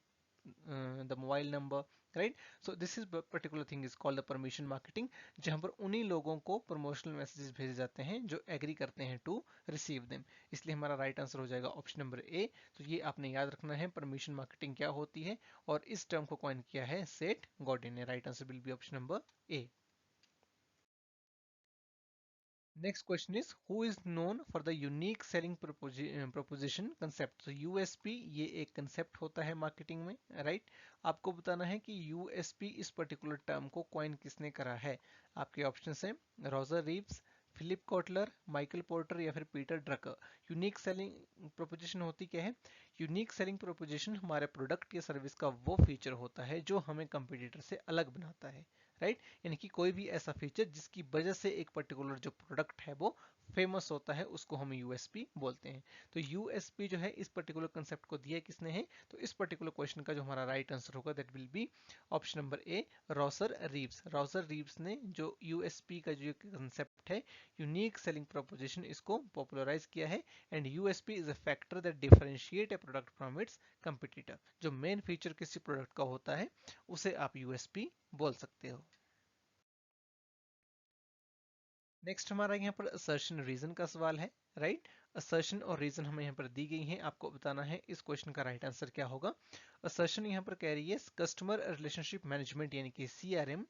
the mobile number, right? So this is particular thing is called the permission marketing, जहां पर उन्हीं लोगों को प्रमोशनल मैसेजेस भेजे जाते हैं जो एग्री करते हैं टू रिसीव देम। इसलिए हमारा राइट आंसर हो जाएगा ऑप्शन नंबर ए। तो ये आपने याद रखना है परमिशन मार्केटिंग क्या होती है, और इस टर्म को कॉइन किया है सेठ गॉर्डन ने। Right answer will be option number A. Next question is who is known for the unique selling proposition concept। तो यूएसपी ये एक कंसेप्ट होता है मार्केटिंग में, राइट? आपको बताना है कि यूएसपी इस पर्टिकुलर टर्म को कॉइन किसने करा है। आपके ऑप्शंस हैं Roger Reeves, Philip Kotler, Michael Porter या फिर Peter Drucker. Unique selling proposition होती क्या है? यूनिक सेलिंग प्रोपोजिशन हमारे प्रोडक्ट या सर्विस का वो फीचर होता है जो हमें कंपटीटर से अलग बनाता है, राइट? यानी कि कोई भी ऐसा फीचर जिसकी वजह से एक पर्टिकुलर जो प्रोडक्ट है वो फेमस होता है, उसको हम यूएसपी बोलते हैं। तो यूएसपी जो है इस पर्टिकुलर कंसेप्ट को दिया किसने है? तो इस पर्टिकुलर क्वेश्चन का जो हमारा राइट आंसर होगा that will be option number A, Rosser Reeves. Rosser Reeves ने जो यूएसपी का जो कंसेप्ट है, यूनिक सेलिंग प्रोपोजिशन, इसको पॉपुलराइज किया है। And USP is a factor that differentiate a product from its competitor. जो मेन फीचर किसी प्रोडक्ट का होता है उसे आप यूएसपी बोल सकते हो। नेक्स्ट हमारा यहाँ पर असर्शन रीजन का सवाल है, राइट? असर्शन और रीजन हमें यहाँ पर दी गई है, आपको बताना है इस क्वेश्चन का राइट आंसर क्या होगा। असर्शन यहाँ पर कह रही है कस्टमर रिलेशनशिप मैनेजमेंट यानी कि CRM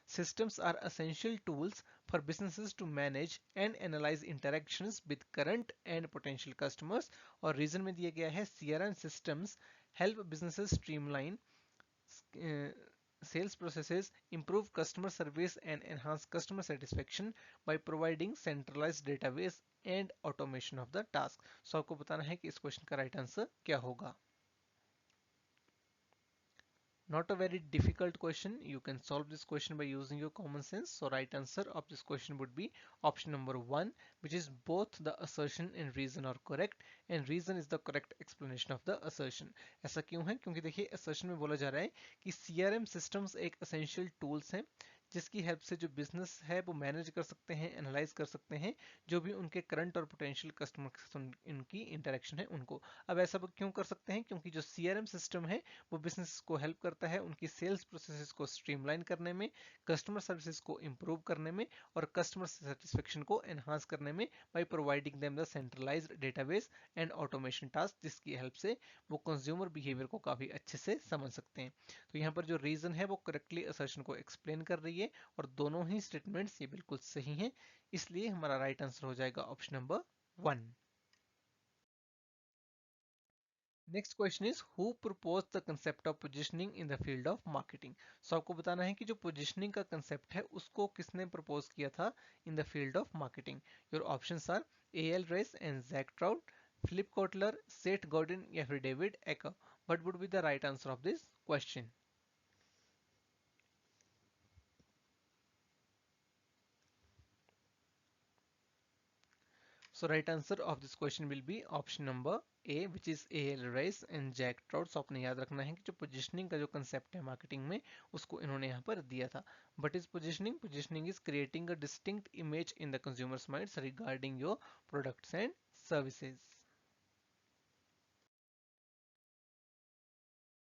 systems are essential tools for businesses to manage and analyze interactions with current and potential customers। और रीजन में दिया गया है CRM systems help businesses streamline sales processes, improve customer service and enhance customer satisfaction by providing centralized database and automation of the task। So आपको बताना है कि इस क्वेश्चन का राइट आंसर क्या होगा। Not a very difficult question. You can solve this question by using your common sense. So right answer of this question would be option number 1, which is both the assertion and reason are correct, and reason is the correct explanation of the assertion। ऐसा क्यों है? क्योंकि देखिए assertion में बोला जा रहा है कि CRM systems एक essential tools हैं जिसकी हेल्प से जो बिजनेस है वो मैनेज कर सकते हैं, एनालाइज कर सकते हैं जो भी उनके करंट और पोटेंशियल कस्टमर के साथ इनकी इंटरेक्शन है उनको। अब ऐसा वो क्यों कर सकते हैं? क्योंकि जो सीआरएम सिस्टम है वो बिजनेस को हेल्प करता है उनकी सेल्स प्रोसेसेस को स्ट्रीमलाइन करने में, कस्टमर सर्विसेज को इंप्रूव करने में और कस्टमर सेटिस्फेक्शन को एनहांस करने में, by providing them the centralised database and automation task, जिसकी हेल्प से वो कंज्यूमर बिहेवियर को काफी अच्छे से समझ सकते हैं। तो यहाँ पर जो रीजन है वो करेक्टली असर्शन को एक्सप्लेन कर रही है और दोनों ही स्टेटमेंट्स ये बिल्कुल सही हैं, इसलिए हमारा राइट आंसर हो जाएगा option number 1। Next question is who propose the concept of positioning in the field of marketing. So आपको बताना है कि जो पोजिशनिंग का कंसेप्ट है उसको किसने प्रपोज किया था in the field of marketing. Your options are Al Ries and Jack Trout, Philip Kotler, Seth Gordon या फिर David Aaker. What would be the right answer of this question? So right answer of this question will be option number A, which is A.L. Rice and Jack Trout। So आपने याद रखना है कि जो positioning का जो concept है marketing में उसको इन्होंने यहाँ पर दिया था। But is positioning, positioning is creating a distinct image in the consumers minds regarding your products and services.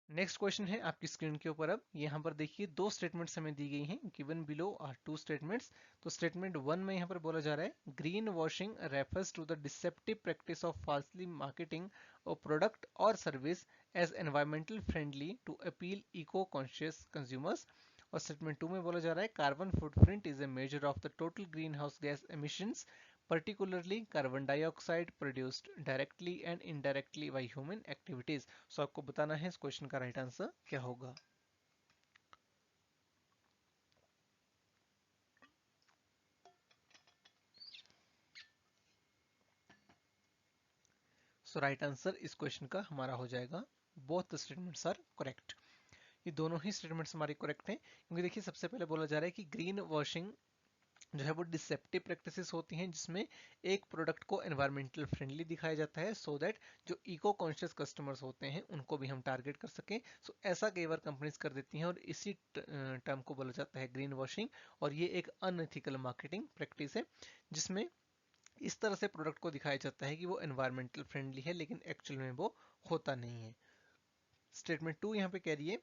Next question है आपकी स्क्रीन के ऊपर। अब यहाँ पर देखिए दो स्टेटमेंट्स हमें दी गई हैं, given below are two statements. तो स्टेटमेंट 1 में यहाँ पर बोला जा रहा है green washing refers to the deceptive practice of falsely marketing और प्रोडक्ट और service as environmental friendly to appeal eco conscious consumers. और स्टेटमेंट 2 में बोला जा रहा है carbon footprint is a measure of the total green house gas emissions particularly carbon dioxide produced directly and indirectly by human activities। सो आपको बताना है इस क्वेश्चन का राइट आंसर क्या होगा। सो राइट आंसर इस क्वेश्चन का हमारा हो जाएगा both the statements are correct. ये दोनों ही स्टेटमेंट्स हमारे करेक्ट हैं, क्योंकि देखिए सबसे पहले बोला जा रहा है कि ग्रीन वॉशिंग जो है वो डिसेप्टिव प्रैक्टिसेस होती हैं जिसमें एक प्रोडक्ट को एनवायरमेंटल फ्रेंडली दिखाया जाता है सो दैट जो इको कॉन्शियस कस्टमर्स होते हैं उनको भी हम टारगेट कर सकें। सो ऐसा कई बार कंपनीज कर देती हैं और इसी टर्म को बोला जाता है ग्रीन वॉशिंग। और ये एक अनएथिकल मार्केटिंग प्रैक्टिस है जिसमें इस तरह से प्रोडक्ट को दिखाया जाता है कि वो एनवायरमेंटल फ्रेंडली है लेकिन एक्चुअल में वो होता नहीं है। स्टेटमेंट 2 यहाँ पे कह रही है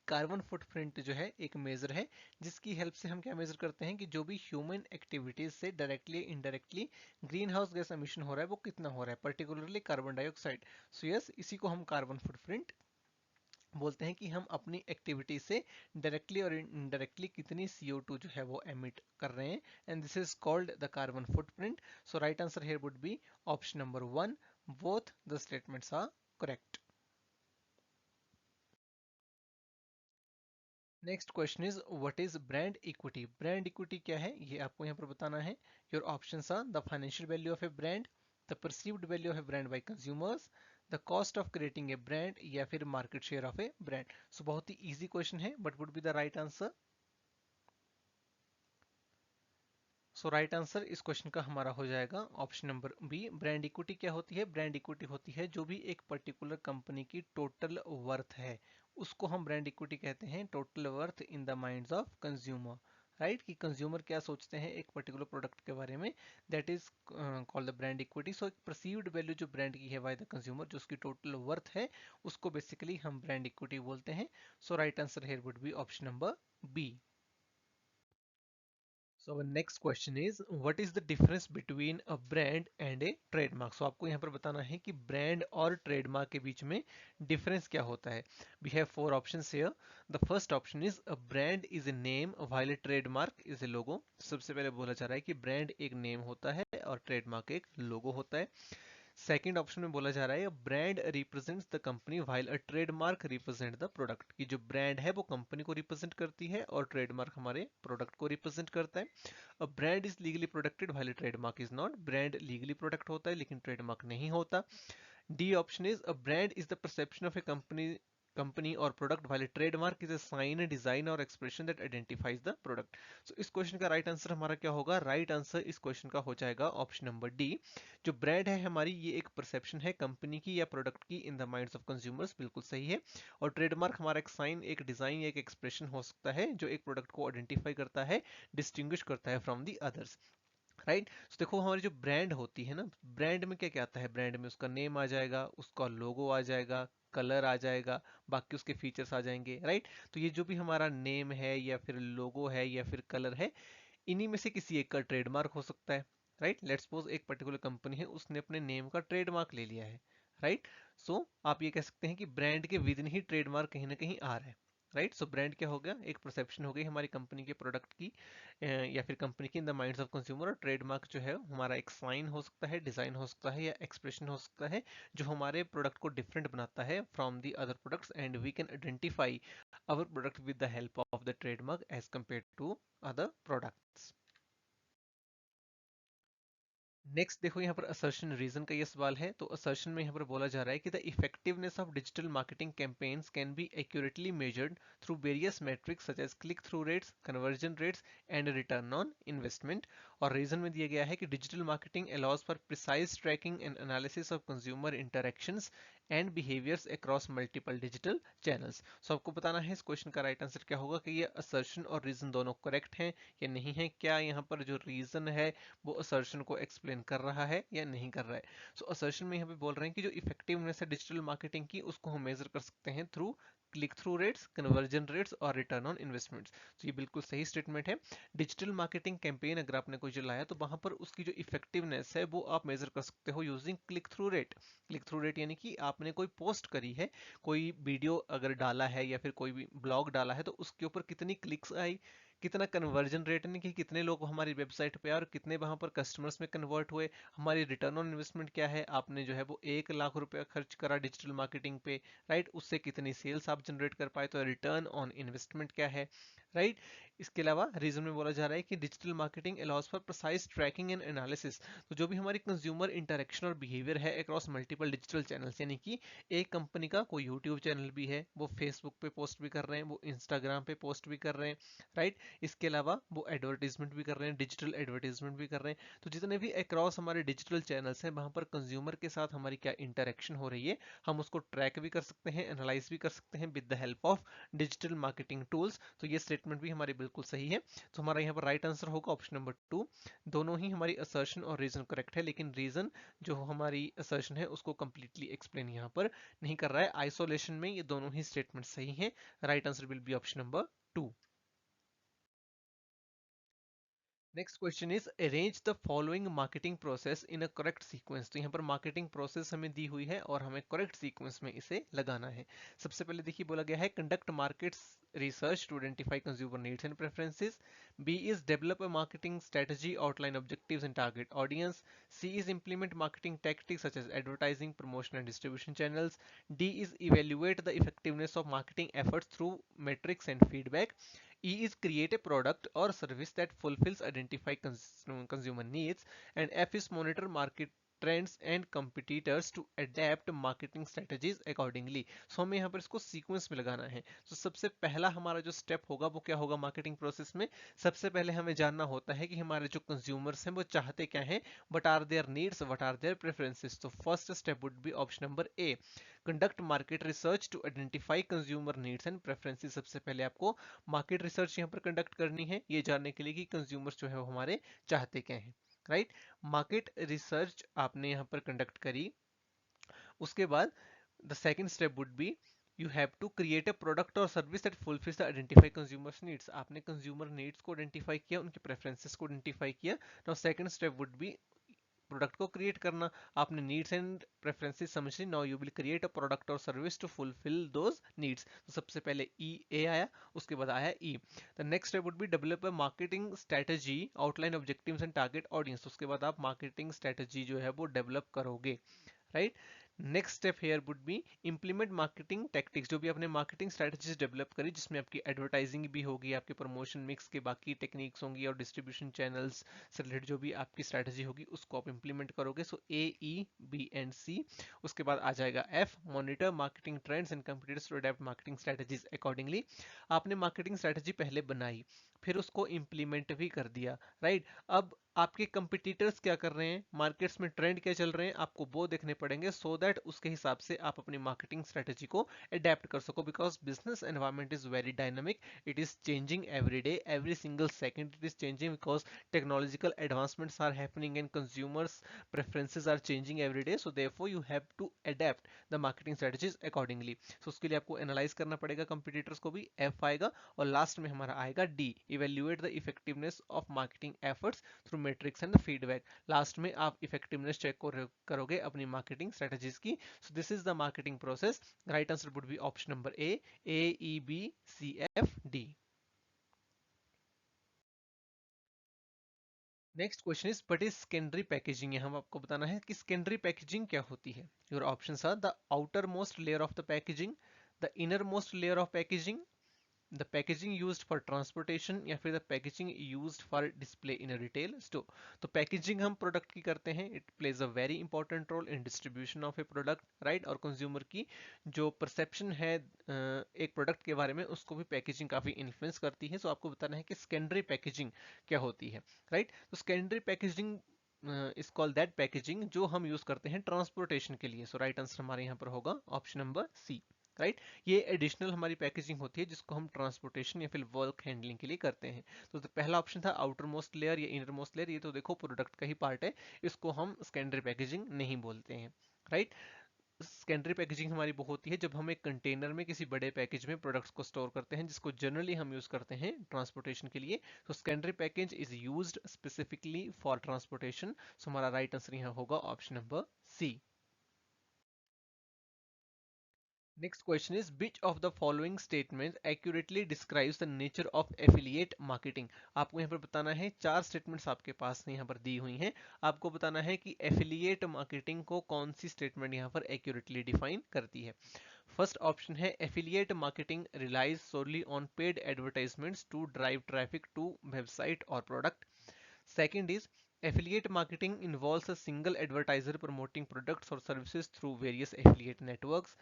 कार्बन फुटप्रिंट जो है एक मेजर है जिसकी हेल्प से हम क्या मेजर करते हैं कि जो भी ह्यूमन एक्टिविटीज से directly indirectly green house gas emission हो रहा है वो कितना हो रहा है, particularly carbon dioxide. So yes, इसी को हम कार्बन फुटप्रिंट बोलते हैं कि हम अपनी एक्टिविटी से डायरेक्टली और इनडायरेक्टली कितनी CO2 जो है वो एमिट कर रहे हैं, and this is called the carbon footprint. So right answer here would be option number 1, both the statements are correct. Next question is what is brand equity. Brand equity क्या है ये आपको यहाँ पर बताना है। Your options are the financial value of a brand, the perceived value of a brand by consumers, the cost of creating a brand, या फिर market share of a brand. So बहुत ही इजी क्वेश्चन है, but would be the right answer. So right answer इस question का हमारा हो जाएगा option number B. Brand equity क्या होती है? ब्रांड इक्विटी होती है जो भी एक पर्टिकुलर कंपनी की टोटल वर्थ है उसको हम ब्रांड इक्विटी कहते हैं, total worth in the minds of consumer. Right, कि कंज्यूमर क्या सोचते हैं एक पर्टिकुलर प्रोडक्ट के बारे में, that is called the brand equity. So एक परसीव्ड वैल्यू जो ब्रांड की है बाय द कंज्यूमर, जो उसकी टोटल वर्थ है, उसको बेसिकली हम ब्रांड इक्विटी बोलते हैं। So right answer here would be option number B. So our next question is what is the difference between a brand and a trademark? So आपको यहाँ पर बताना है कि brand और trademark के बीच में difference क्या होता है। We have four options here. The first option is a brand is a name while a trademark is a logo. सबसे पहले बोला जा रहा है कि brand एक name होता है और trademark एक logo होता है। सेकंड ऑप्शन में बोला जा रहा है brand represents the company while a trademark represent the product, की जो ब्रांड है वो कंपनी को रिप्रेजेंट करती है और ट्रेडमार्क हमारे प्रोडक्ट को रिप्रेजेंट करता है। A brand is legally protected while trademark is not, brand legally protect होता है लेकिन ट्रेडमार्क नहीं होता। D option is a brand is the perception of a company और प्रोडक्ट वाले trademark is a sign, design और expression that identifies the product. So इस question का राइट आंसर हमारा क्या होगा? राइट आंसर इस क्वेश्चन का हो जाएगा ऑप्शन नंबर डी। जो ब्रांड है हमारी ये एक परसेप्शन है कंपनी की या प्रोडक्ट की इन द माइंड्स ऑफ कंज्यूमर्स, बिल्कुल सही है। और ट्रेडमार्क हमारा एक साइन, एक डिजाइन या एक एक्सप्रेशन हो सकता है जो एक प्रोडक्ट को आइडेंटिफाई करता है, डिस्टिंग्विश करता है फ्रॉम दी अदर्स। राइट, तो देखो हमारी जो ब्रांड होती है ना, ब्रांड में क्या क्या आता है? ब्रांड में उसका नेम आ जाएगा, उसका लोगो आ जाएगा, कलर आ जाएगा, बाकी उसके फीचर्स आ जाएंगे। राइट, तो ये जो भी हमारा नेम है या फिर लोगो है या फिर कलर है, इन्हीं में से किसी एक का ट्रेडमार्क हो सकता है। राइट, लेट्स सपोज एक पर्टिकुलर कंपनी है, उसने अपने नेम का ट्रेडमार्क ले लिया है। राइट, सो आप ये कह सकते हैं कि ब्रांड के विद ही ट्रेडमार्क कहीं ना कहीं आ रहा है। राइट, सो ब्रांड क्या हो गया? एक परसेप्शन हो गई हमारी कंपनी के प्रोडक्ट की या फिर कंपनी की इन द माइंड्स ऑफ कंज्यूमर। और ट्रेडमार्क जो है हमारा एक साइन हो सकता है, डिजाइन हो सकता है या एक्सप्रेशन हो सकता है जो हमारे प्रोडक्ट को डिफरेंट बनाता है from the other products, and we can identify our product with the help of the trademark as compare to other products. Next देखो यहाँ पर असर्शन रीजन का ये सवाल है। तो असर्शन में यहाँ पर बोला जा रहा है कि the effectiveness of digital marketing campaigns can be accurately measured through various metrics such as click through rates, conversion rates and return on investment. और रीजन में दिया गया है कि digital marketing allows for precise tracking and analysis of consumer interactions and behaviours across multiple digital channels. So आपको बताना है इस क्वेश्चन का राइट आंसर क्या होगा, कि ये असर्शन और रीजन दोनों करेक्ट हैं या नहीं है। क्या यहाँ पर जो रीजन है वो असर्शन को एक्सप्लेन कर रहा है या नहीं कर रहा है? सो असर्शन में यहाँ पे बोल रहे हैं कि जो इफेक्टिवनेस है डिजिटल मार्केटिंग की, उसको हम मेजर कर सकते हैं through click through rates, conversion rates और रिटर्न ऑन इन्वेस्टमेंट्स। तो ये बिल्कुल सही स्टेटमेंट है। डिजिटल मार्केटिंग कैंपेन अगर आपने कोई चलाया तो वहां पर उसकी जो इफेक्टिवनेस है वो आप मेजर कर सकते हो using click through rate. Click through rate यानी कि आपने कोई पोस्ट करी है, कोई वीडियो अगर डाला है या फिर कोई भी ब्लॉग डाला है, तो उसके ऊपर कितनी क्लिक्स आई, कितना कन्वर्जन रेट यानी कि कितने लोग हमारी वेबसाइट पे आए और कितने वहां पर कस्टमर्स में कन्वर्ट हुए, हमारी रिटर्न ऑन इन्वेस्टमेंट क्या है, आपने जो है वो 1 लाख रुपया खर्च करा डिजिटल मार्केटिंग पे, राइट, उससे कितनी सेल्स आप जनरेट कर पाए, तो रिटर्न ऑन इन्वेस्टमेंट क्या है। राइट, इसके अलावा रीजन में बोला जा रहा है कि digital marketing allows for precise tracking and analysis. तो जो भी हमारी कंज्यूमर इंटरेक्शन और बिहेवियर है अक्रॉस मल्टीपल डिजिटल चैनल्स, यानी कि एक कंपनी का कोई यूट्यूब चैनल भी है, वो फेसबुक पे पोस्ट भी कर रहे हैं, वो इंस्टाग्राम पे पोस्ट भी कर रहे हैं। राइट, इसके अलावा वो एडवर्टीजमेंट भी कर रहे हैं, डिजिटल एडवर्टीजमेंट भी कर रहे हैं। तो जितने भी अक्रॉस हमारे डिजिटल चैनल्स हैं वहां पर कंज्यूमर के साथ हमारी क्या इंटरेक्शन हो रही है, हम उसको ट्रैक भी कर सकते हैं, एनालाइज भी कर सकते हैं with the help of digital marketing tools. तो ये स्टेटमेंट भी हमारी बिल्कुल सही है, तो हमारा यहाँ पर राइट आंसर होगा ऑप्शन नंबर 2। दोनों ही हमारी असर्शन और रीजन करेक्ट है, लेकिन रीजन जो हमारी असर्शन है उसको कंप्लीटली एक्सप्लेन यहाँ पर नहीं कर रहा है। आइसोलेशन में ये दोनों ही स्टेटमेंट सही है। Right answer will be option number 2। Next question is arrange the following marketing process in a correct sequence. तो यहाँ पर मार्केटिंग प्रोसेस हमें दी हुई है और हमें करेक्ट सीक्वेंस में इसे लगाना है। सबसे पहले देखिए बोला गया है conduct markets research to identify consumer needs and preferences. B is develop a marketing strategy, outline objectives and target audience. C is implement marketing tactics such as advertising, promotion and distribution channels. D is evaluate the effectiveness of marketing efforts through metrics and feedback. E is create a product or service that fulfills identify consumer needs. And F is monitor market trends and competitors to adapt marketing strategies accordingly. So हमें यहाँ पर इसको sequence में लगाना है। तो सबसे पहला हमारा जो स्टेप होगा वो क्या होगा मार्केटिंग प्रोसेस में, सबसे पहले हमें जानना होता है कि हमारे जो कंज्यूमर्स हैं वो चाहते क्या हैं, what are their needs, what are their preferences. तो first step would be option number A, conduct market research to identify consumer needs and preferences. सबसे पहले आपको मार्केट रिसर्च यहाँ पर कंडक्ट करनी है, ये जानने के लिए कि कंज्यूमर्स जो है वो हमारे चाहते क्या हैं, राइट। मार्केट रिसर्च आपने यहाँ पर कंडक्ट करी, उसके बाद the second step would be you have to create a product और service that fulfils the identify consumers needs. आपने कंज्यूमर नीड्स को आइडेंटिफाई किया, उनके प्रेफरेंसेस को आइडेंटिफाई किया। Now second step would be product को क्रिएट करना। आपने नीड्स एंड प्रेफरेंसेस समझ ली, now you will create a product और service to fulfil those needs. तो सबसे पहले ई ए आया, उसके बाद आया ई। The next step would be develop a marketing strategy, outline objectives and target audience. उसके बाद आप मार्केटिंग स्ट्रेटजी जो है वो डेवलप करोगे, right. Next step here would be implement marketing tactics. जो भी आपने मार्केटिंग स्ट्रेटजीज डेवलप करी, जिसमें आपकी एडवर्टाइजिंग भी होगी, आपके प्रमोशन मिक्स के बाकी टेक्निक्स होंगी और डिस्ट्रीब्यूशन चैनल्स से रिलेटेड जो भी आपकी स्ट्रेटजी होगी उसको आप इंप्लीमेंट करोगे। So A E B and C. उसके बाद आ जाएगा F, monitor marketing trends and competitors to adapt marketing strategies accordingly. आपने मार्केटिंग स्ट्रेटजी पहले बनाई, फिर उसको इंप्लीमेंट भी कर दिया, राइट। अब आपके कंपटीटर्स क्या कर रहे हैं, मार्केट्स में ट्रेंड क्या चल रहे हैं, आपको वो देखने पड़ेंगे, सो दैट उसके हिसाब से आप अपनी मार्केटिंग स्ट्रेटजी को अडेप्ट कर सको। Because business environment is very dynamic, it is changing every day, every single second it is changing, because technological advancements are happening and consumers preferences are changing every day. So therefore you have to adapt the marketing strategies accordingly. So उसके लिए आपको analyse करना पड़ेगा competitors को भी, F आएगा। और last में हमारा आएगा D, evaluate the effectiveness of marketing efforts through metrics and feedback. Last में आप इफेक्टिवनेस चेक करोगे अपनी मार्केटिंग स्ट्रेटजीज की। So this is the marketing process. Right answer would be option number A, E B C F D. Next question is what is secondary packaging. यहाँ आपको बताना है कि सेकेंडरी पैकेजिंग क्या होती है। Your options are the outer most layer of the packaging, the inner most layer of packaging, the packaging used for transportation, या फिर the packaging used for display in a retail store. तो packaging हम product की करते हैं, it plays a very important role in distribution of a product, right. और consumer की जो परसेप्शन है एक प्रोडक्ट के बारे में, उसको भी पैकेजिंग काफी इन्फ्लुएंस करती है। सो आपको बताना है कि सेकेंडरी पैकेजिंग क्या होती है, राइट। तो secondary packaging is called that packaging जो हम यूज करते हैं ट्रांसपोर्टेशन के लिए। सो राइट आंसर हमारे यहाँ पर होगा ऑप्शन नंबर सी, राइट। ये एडिशनल हमारी पैकेजिंग होती है जिसको हम ट्रांसपोर्टेशन या फिर वर्क हैंडलिंग के लिए करते हैं। तो पहला ऑप्शन था आउटर मोस्ट लेयर या इनर मोस्ट लेयर, ये तो देखो प्रोडक्ट का ही पार्ट है, इसको हम सेकेंडरी पैकेजिंग नहीं बोलते हैं, राइट। सेकेंडरी पैकेजिंग हमारी वो होती है जब हम एक कंटेनर में किसी बड़े पैकेज में प्रोडक्ट्स को स्टोर करते हैं, जिसको जनरली हम यूज करते हैं ट्रांसपोर्टेशन के लिए। तो secondary package is used specifically for transportation. So हमारा राइट आंसर यहाँ होगा option number C. Next question is which of the following statements accurately describes the nature of affiliate marketing। आपको यहाँ पर बताना है, चार स्टेटमेंट्स आपके पास यहाँ पर दी हुई हैं, आपको बताना है कि एफिलिएट मार्केटिंग को कौन सी स्टेटमेंट यहाँ पर एक्यूरेटली डिफाइन करती है। फर्स्ट ऑप्शन है affiliate marketing relies solely on paid advertisements to drive traffic to website और product. Second is affiliate marketing involves a single advertiser promoting products or services through various affiliate networks.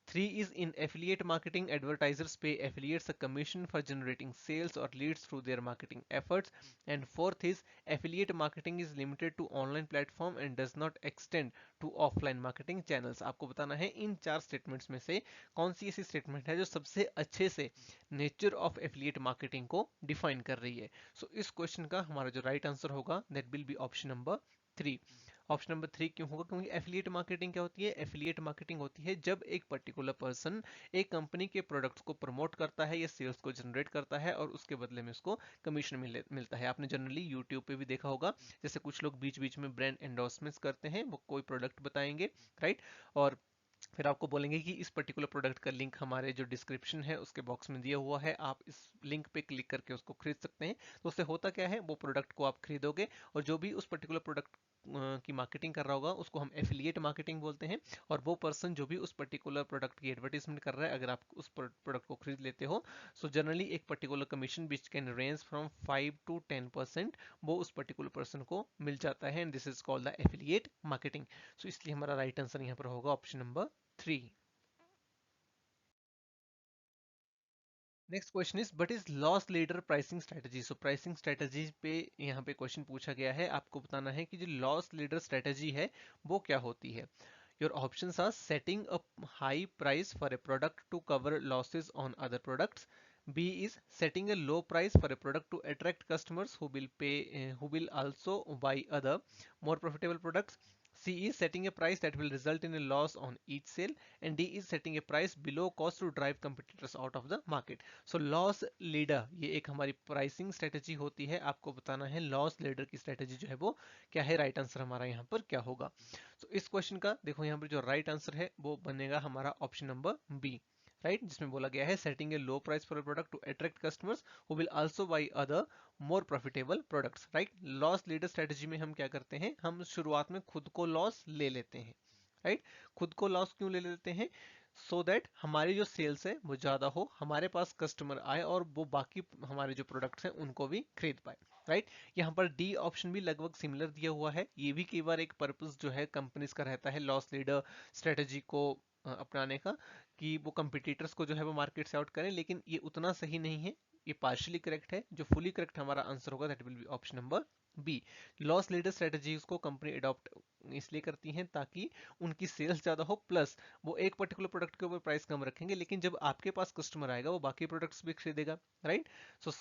Three is in affiliate marketing, advertisers pay affiliates a commission for generating sales or leads through their marketing efforts. And fourth is affiliate marketing is limited to online platform and does not extend to offline marketing channels. आपको बताना है इन चार statements में से कौन सी ऐसी statement है जो सबसे अच्छे से नेचर ऑफ एफिलिएट मार्केटिंग को डिफाइन कर रही है. सो इस क्वेश्चन का हमारा जो राइट आंसर होगा that will be option number 3. Option number 3 क्यों होगा? क्योंकि एफिलिएट मार्केटिंग क्या होती है? एफिलिएट मार्केटिंग होती है जब एक पर्टिकुलर पर्सन एक कंपनी के प्रोडक्ट्स को प्रमोट करता है या सेल्स को जनरेट करता है और उसके बदले में उसको कमीशन मिलता है. आपने जनरली यूट्यूब पे भी देखा होगा, जैसे कुछ लोग बीच बीच में ब्रांड एंडोर्समेंट्स करते हैं, वो कोई प्रोडक्ट बताएंगे, राइट, और फिर आपको बोलेंगे कि इस पर्टिकुलर प्रोडक्ट का लिंक हमारे जो डिस्क्रिप्शन है उसके बॉक्स में दिया हुआ है, आप इस लिंक पे क्लिक करके उसको खरीद सकते हैं. तो उससे होता क्या है, वो प्रोडक्ट को आप खरीदोगे और जो भी उस पर्टिकुलर प्रोडक्ट की मार्केटिंग कर रहा होगा उसको हम एफिलिएट मार्केटिंग बोलते हैं. और वो पर्सन जो भी उस पर्टिकुलर प्रोडक्ट की एडवर्टीजमेंट कर रहा है, अगर आप उस प्रोडक्ट को खरीद लेते हो, सो जनरली एक particular commission which can range from 5 to 10% वो उस पर्टिकुलर पर्सन को मिल जाता है, and this is called the affiliate marketing. So इसलिए हमारा राइट आंसर यहाँ पर होगा option number 3. Next question is but is loss leader pricing strategy. So pricing strategy पे यहाँ पे क्वेश्चन पूछा गया है. आपको बताना है कि जो लॉस लीडर स्ट्रेटजी है वो क्या होती है. Your options are setting a high price for a product to cover losses on other products. B is setting a low price for a product to attract customers who will also buy other more profitable products. C is setting a price that will result in a loss on each sale, and D is setting a price below cost to drive competitors out of the market. So loss leader ये एक हमारी pricing strategy होती है. आपको बताना है loss leader की strategy जो है वो क्या है. राइट आंसर हमारा यहाँ पर क्या होगा? तो इस क्वेश्चन का देखो यहाँ पर जो राइट आंसर है वो बनेगा हमारा ऑप्शन नंबर बी, राइट, जिसमें बोला गया है setting a low price for a product to attract customers who will also buy other more profitable products. Right, loss leader strategy में हम क्या करते हैं, हम शुरुआत में खुद को लॉस ले लेते हैं. राइट, खुद को लॉस क्यों ले लेते हैं? सो दैट हमारी जो सेल्स है वो ज्यादा हो, हमारे पास कस्टमर आए और वो बाकी हमारे जो प्रोडक्ट्स हैं उनको भी खरीद पाए. राइट, यहाँ पर डी ऑप्शन भी लगभग सिमिलर दिया हुआ है. ये भी कई बार एक पर्पस जो है कंपनीज का रहता है लॉस लीडर स्ट्रेटजी को अपनाने का, कि वो कंपिटिटर्स को जो है वो मार्केट से आउट करें, लेकिन ये उतना सही नहीं है. ये पार्शियली करेक्ट है. जो फुली करेक्ट हमारा आंसर होगा that will be option number B. Loss leader strategies को कंपनी अडॉप्ट इसलिए करती हैं ताकि उनकी सेल्स ज्यादा हो, प्लस वो एक पर्टिकुलर प्रोडक्ट के ऊपर प्राइस कम रखेंगे, लेकिन जब आपके पास कस्टमर आएगा वो बाकी प्रोडक्ट्स भी खरीदेगा. राइट, सो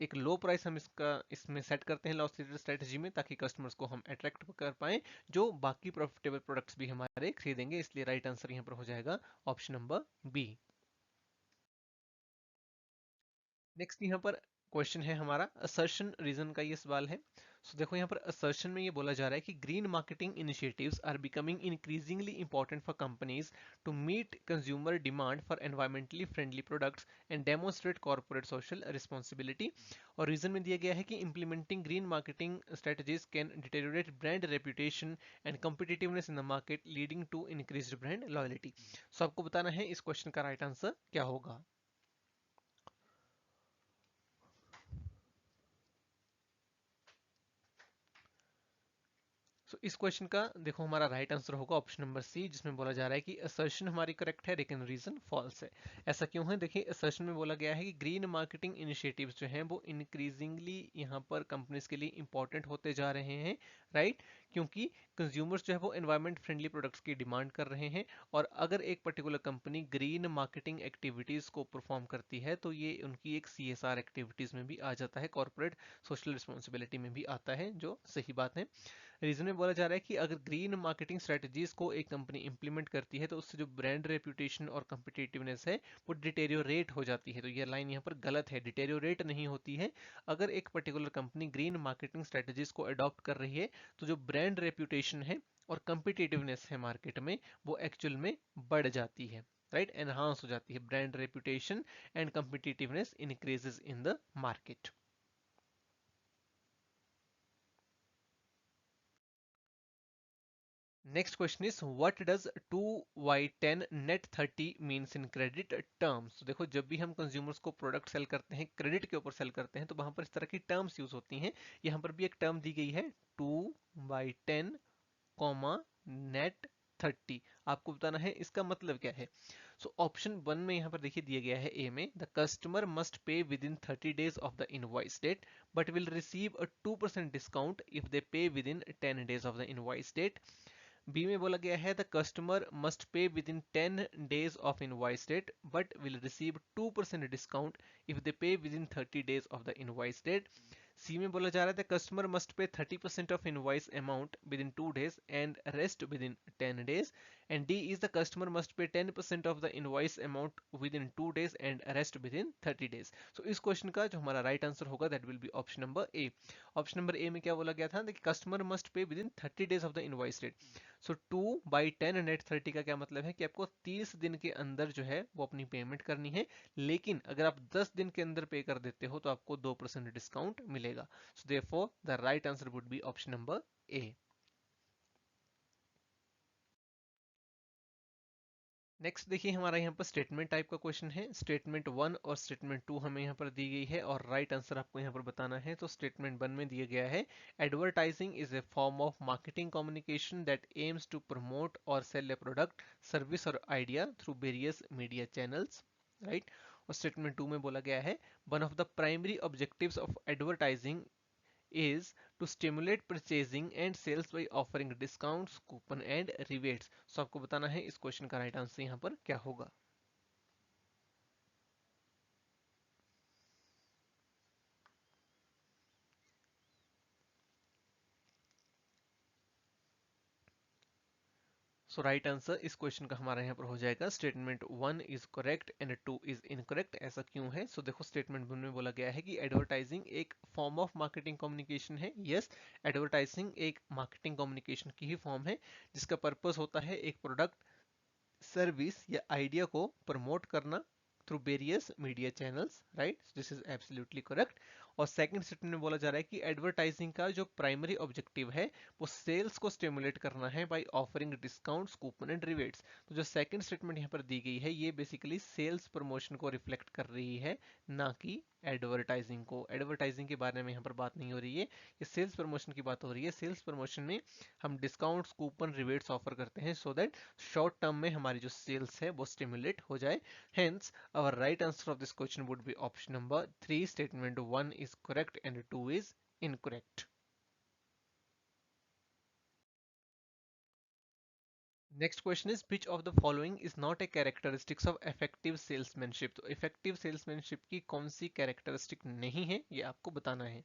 एक लो प्राइस हम इसमें सेट करते हैं लॉस लीडर स्ट्रेटजी में, ताकि कस्टमर्स को हम अट्रैक्ट कर पाए जो बाकी प्रॉफिटेबल प्रोडक्ट्स भी हमारे खरीदेंगे. इसलिए राइट आंसर यहाँ पर हो जाएगा ऑप्शन नंबर बी. नेक्स्ट यहाँ पर क्वेश्चन है हमारा असर्शन रीजन का ये सवाल है. सो देखो यहाँ पर असर्शन में ये बोला जा रहा है कि green marketing initiatives are becoming increasingly important for companies to meet consumer demand for environmentally friendly products and demonstrate corporate social responsibility. और रीजन में दिया गया है कि implementing green marketing strategies can deteriorate brand reputation and competitiveness in the market leading to increased brand loyalty. So आपको बताना है इस क्वेश्चन का राइट आंसर क्या होगा. सो इस क्वेश्चन का देखो हमारा राइट आंसर होगा ऑप्शन नंबर सी, जिसमें बोला जा रहा है कि असर्शन हमारी करेक्ट है लेकिन रीजन फॉल्स है. ऐसा क्यों है? देखिए असर्शन में बोला गया है कि ग्रीन मार्केटिंग इनिशिएटिव्स जो हैं वो इंक्रीजिंगली यहाँ पर कंपनीज के लिए इंपॉर्टेंट होते जा रहे हैं. राइट, क्योंकि कंज्यूमर्स जो है वो एनवायरमेंट फ्रेंडली प्रोडक्ट्स की डिमांड कर रहे हैं, और अगर एक particular company green marketing activities को परफॉर्म करती है तो ये उनकी एक CSR एक्टिविटीज में भी आ जाता है, कॉर्पोरेट सोशल रिस्पॉन्सिबिलिटी में भी आता है, जो सही बात है. रीजन में बोला जा रहा है कि अगर ग्रीन मार्केटिंग स्ट्रेटजीज को एक कंपनी इंप्लीमेंट करती है तो उससे जो ब्रांड रेपुटेशन और कम्पिटिटिवनेस है वो डिटेरियोरेट हो जाती है. तो ये लाइन यहाँ पर गलत है, डिटेरियोरेट नहीं होती है. अगर एक particular company green marketing strategies को अडॉप्ट कर रही है तो जो ब्रांड रेपुटेशन है और कम्पिटिटिवनेस है मार्केट में वो एक्चुअल में बढ़ जाती है. राइट, एनहांस हो जाती है. Brand reputation and competitiveness increases in the market. Next question is what does 2y10 net 30 means in credit terms. तो देखो जब भी हम कंज्यूमर्स को प्रोडक्ट सेल करते हैं, क्रेडिट के ऊपर सेल करते हैं, तो वहां पर इस तरह की टर्म्स यूज होती हैं. यहाँ पर भी एक टर्म दी गई है 2/10 कॉमा नेट 30. आपको बताना है इसका मतलब क्या है. सो ऑप्शन 1 में यहाँ पर देखिए दिया गया है ए में, the customer must pay within 30 days of the invoice date but will receive a 2% discount if they pay within 10 days of the invoice date. B में बोला गया है the customer must pay within 10 days of invoice date but will receive 2% discount if they pay within 30 days of the invoice date. C में बोला जा रहा है the customer must पे 30% of invoice amount with in 2 days and rest with in 10 days। And D is the customer must पे 10% of the invoice amount with in 2 days and rest with in 30 days। सो इस question का जो हमारा right answer होगा that will be option number A. Option number ए में क्या बोला गया था, customer must pay within 30 days of the invoice date. So 2/10 net 30 का क्या मतलब है कि आपको 30 दिन के अंदर जो है वो अपनी पेमेंट करनी है, लेकिन अगर आप 10 दिन के अंदर पे कर देते हो तो आपको 2% डिस्काउंट मिलेगा। So therefore the right answer would be option number A. Next देखिए हमारा यहाँ पर स्टेटमेंट टाइप का क्वेश्चन है। स्टेटमेंट 1 और स्टेटमेंट 2 हमें यहाँ पर दी गई है और राइट आंसर आपको यहाँ पर बताना है। तो स्टेटमेंट 1 में दिया गया है, advertising is a form of marketing communication that aims to promote और सेल ए प्रोडक्ट सर्विस और idea through various media channels, right. और स्टेटमेंट 2 में बोला गया है, one of the primary objectives of advertising is to stimulate purchasing and sales by offering discounts, coupon and rebates। सो आपको बताना है इस क्वेश्चन का राइट आंसर यहाँ पर क्या होगा। सो राइट आंसर इस क्वेश्चन का हमारा यहाँ पर हो जाएगा, statement 1 is correct and 2 is incorrect. ऐसा क्यों है? सो देखो स्टेटमेंट 1 में बोला गया है कि एडवर्टाइजिंग एक फॉर्म ऑफ मार्केटिंग कम्युनिकेशन है। यस, एडवर्टाइजिंग एक मार्केटिंग कम्युनिकेशन की ही फॉर्म है जिसका पर्पस होता है एक प्रोडक्ट, सर्विस या आइडिया को प्रमोट करना through various media channels, right. This is absolutely correct. और सेकंड स्टेटमेंट में बोला जा रहा है कि एडवर्टाइजिंग का जो प्राइमरी ऑब्जेक्टिव है वो सेल्स को स्टिमुलेट करना है by offering discounts, coupon and rebates. तो जो सेकंड स्टेटमेंट यहाँ पर दी गई है ये बेसिकली सेल्स प्रमोशन को रिफ्लेक्ट कर रही है, ना कि एडवर्टाइजिंग को। एडवर्टाइजिंग के बारे में यहाँ पर बात नहीं हो रही है, ये सेल्स प्रमोशन की बात हो रही है। सेल्स प्रमोशन में हम डिस्काउंट्स, कूपन, रिबेट्स ऑफर करते हैं सो दैट शॉर्ट टर्म में हमारी जो सेल्स है वो स्टिमुलेट हो जाए। Hence, our right answer of this question would be option number 3. Statement 1 is correct and 2 is incorrect. Next question is, which of the following is not a characteristics of effective salesmanship? तो effective salesmanship की कौन सी characteristic नहीं है ये आपको बताना है।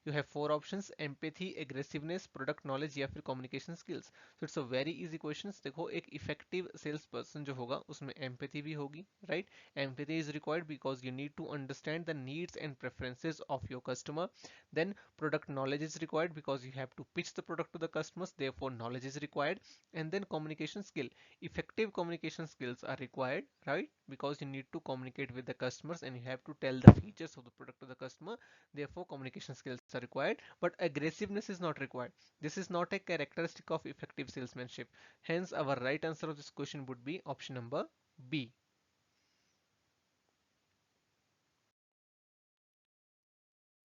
You have 4 options: empathy, aggressiveness, product knowledge या फिर communication skills। So it's a very easy questions। देखो एक effective sales person जो होगा उसमें empathy भी होगी, right? Empathy is required because you need to understand the needs and preferences of your customer। Then product knowledge is required because you have to pitch the product to the customers, therefore knowledge is required। And then communication skill, effective communication skills are required, right? Because you need to communicate with the customers and you have to tell the features of the product to the customer, therefore communication skills are required, but aggressiveness is not required. This is not a characteristic of effective salesmanship. Hence our right answer of this question would be option number B.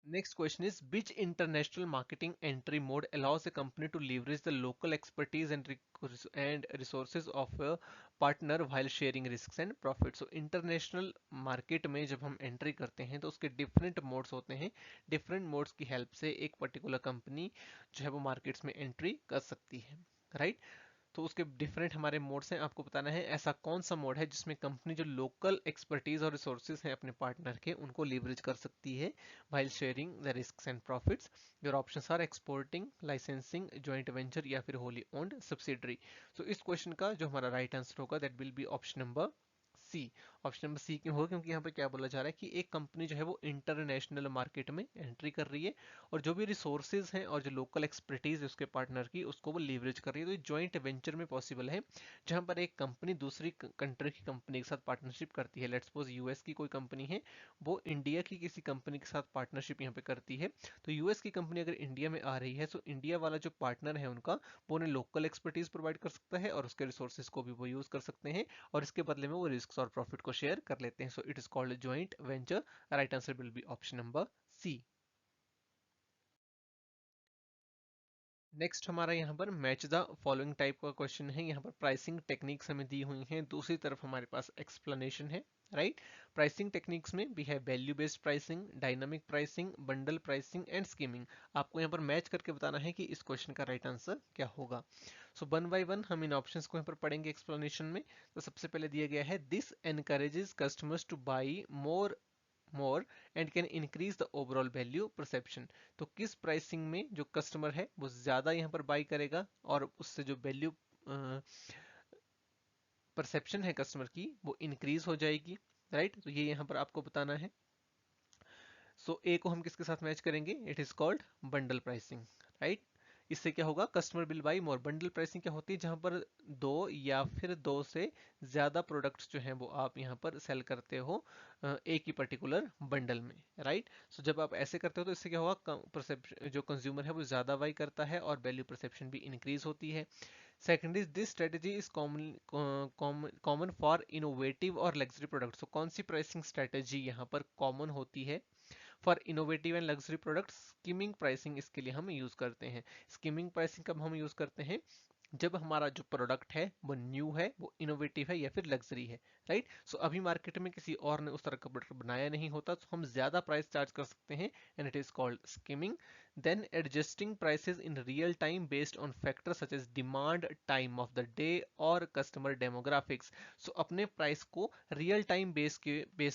Next question is, which international marketing entry mode allows a company to leverage the local expertise and resources of a partner while sharing risks and profits? So international market में जब हम entry करते हैं तो उसके different modes होते हैं। different modes की help से एक particular company जो है वो markets में entry कर सकती है, right? तो उसके डिफरेंट हमारे मोड्स हैं, आपको बताना है ऐसा कौन सा मोड है जिसमें कंपनी जो लोकल एक्सपर्टीज और रिसोर्सेज हैं अपने पार्टनर के उनको लीवरेज कर सकती है while sharing the risks and profits। your options are exporting, licensing, joint venture या फिर wholly owned subsidiary। so इस क्वेश्चन का जो हमारा राइट आंसर होगा that will be option number C. Option number C क्यों होगा? क्योंकि यहाँ पे क्या बोला जा रहा है कि एक कंपनी जो है वो इंटरनेशनल मार्केट में एंट्री कर रही है और जो भी रिसोर्सेज हैं और जो लोकल एक्सपर्टीज है उसके पार्टनर की उसको वो लीवरेज कर रही है। तो ये जॉइंट वेंचर में पॉसिबल है जहां पर एक कंपनी दूसरी कंट्री की कंपनी के साथ पार्टनरशिप करती है। लेट्स सपोज यूएस की कोई कंपनी है, वो इंडिया की किसी कंपनी के साथ पार्टनरशिप यहाँ पे करती है। तो यूएस की कंपनी अगर इंडिया में आ रही है तो इंडिया वाला जो पार्टनर है उनका वो उन्हें लोकल एक्सपर्टीज प्रोवाइड कर सकता है और उसके रिसोर्सेज को भी वो यूज कर सकते हैं और इसके बदले में वो रिस्क और प्रॉफिट को शेयर कर लेते हैं। So it is called joint venture. Right answer will be option number C. Next हमारा यहाँ पर मैच द फॉलोइंग टाइप का क्वेश्चन है। यहाँ पर प्राइसिंग टेक्निक्स हमें दी हुई हैं, दूसरी तरफ हमारे पास एक्सप्लेनेशन है, राइट। प्राइसिंग टेक्निक्स में भी है value based pricing, dynamic pricing, bundle pricing and skimming. आपको यहाँ पर मैच करके बताना है कि इस क्वेश्चन का राइट आंसर क्या होगा। सो वन बाय वन हम इन ऑप्शंस को यहाँ पर पढ़ेंगे एक्सप्लेनेशन में। तो सबसे पहले दिया गया है this encourages customers two by more and can increase the overall value perception. तो किस प्राइसिंग में जो कस्टमर है वो ज्यादा यहाँ पर बाई करेगा और उससे जो वैल्यू परसेप्शन है कस्टमर की वो इंक्रीज हो जाएगी, राइट। तो ये यहाँ पर आपको बताना है। सो ए को हम किसके साथ मैच करेंगे, it is called bundle pricing, right. इससे क्या होगा, customer will by more. Bundle pricing क्या होती है, जहां पर दो या फिर दो से ज्यादा प्रोडक्ट्स जो हैं वो आप यहाँ पर सेल करते हो एक ही पर्टिकुलर बंडल में, राइट। सो जब आप ऐसे करते हो तो इससे क्या होगा, परसेप्शन जो कंज्यूमर है वो ज्यादा बाई करता है और वैल्यू परसेप्शन भी इंक्रीज होती है। Second is this strategy is common for innovative और लग्जरी प्रोडक्ट्स। तो कौन सी प्राइसिंग स्ट्रेटेजी यहाँ पर कॉमन होती है for innovative and luxury products, skimming pricing इसके लिए हम यूज करते हैं। स्कीमिंग प्राइसिंग कब हम यूज करते हैं, जब हमारा जो प्रोडक्ट है वो न्यू है, वो इनोवेटिव है या फिर लग्जरी है, राइट। सो अभी मार्केट में किसी और ने उस तरह का प्रोडक्ट बनाया नहीं होता, तो हम ज्यादा प्राइस चार्ज कर सकते हैं and it is called skimming. Then adjusting prices in real time based on factors such as demand, time of the day और कस्टमर डेमोग्राफिक्स। सो अपने प्राइस को रियल टाइम बेस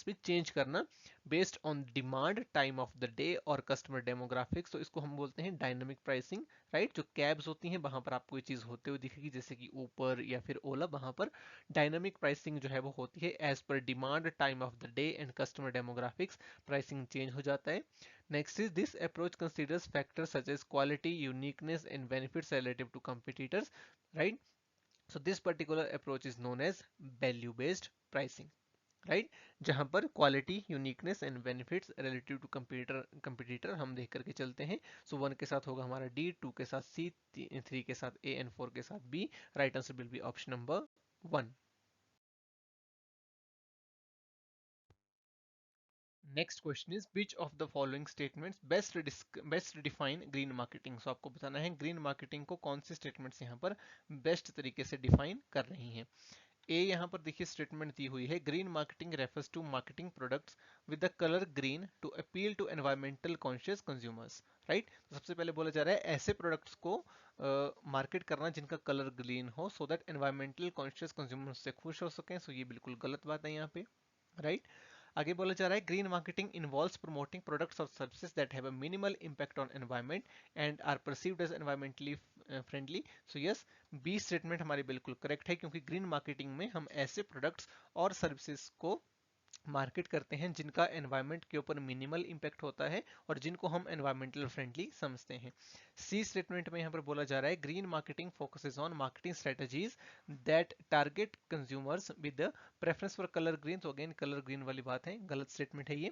पे चेंज करना based on demand, time of the day और customer demographics. तो इसको हम बोलते हैं डायनामिक प्राइसिंग, राइट। जो कैब्स होती हैं वहां पर आपको ये चीज होते हुए दिखेगी, जैसे कि ऊपर या फिर ओला, वहां पर डायनामिक प्राइसिंग जो है वो होती है as per demand, time of the day and customer demographics, pricing change हो जाता है। Next is this approach considers factors such as quality, uniqueness and benefits relative to competitors, right. So this particular approach is known as value based pricing, right. जहां पर quality, uniqueness and benefits relative to competitor हम देख करके चलते हैं। So one के साथ होगा हमारा डी, टू के साथ सी, थ्री के साथ ए एंड फोर के साथ B. Right answer will be option number one. Next question is which of the following statements best define green marketing. So आपको बताना है ग्रीन मार्केटिंग को कौन से स्टेटमेंट्स यहाँ पर बेस्ट तरीके से डिफाइन कर रही हैं। ए यहाँ पर देखिए स्टेटमेंट दी हुई है, green marketing refers to marketing products with the colour green to appeal to environmental conscious consumers, right. तो सबसे पहले बोला जा रहा है ऐसे प्रोडक्ट्स को मार्केट करना जिनका कलर ग्रीन हो, so that environmental conscious consumers से खुश हो सकें। सो ये बिल्कुल गलत बात है यहाँ पे, राइट। आगे बोला जा रहा है green marketing involves promoting products और services that have a minimal impact on environment and are perceived as environmentally friendly. So yes, B statement हमारी बिल्कुल करेक्ट है, क्योंकि ग्रीन मार्केटिंग में हम ऐसे प्रोडक्ट्स और सर्विसेज को मार्केट करते हैं जिनका एनवायरनमेंट के ऊपर मिनिमल इंपैक्ट होता है और जिनको हम एनवायरमेंटल फ्रेंडली समझते हैं। सी स्टेटमेंट में यहाँ पर बोला जा रहा है green marketing focuses on marketing strategies that target consumers with preference for colour green. तो अगेन कलर ग्रीन वाली बात है, गलत स्टेटमेंट है ये।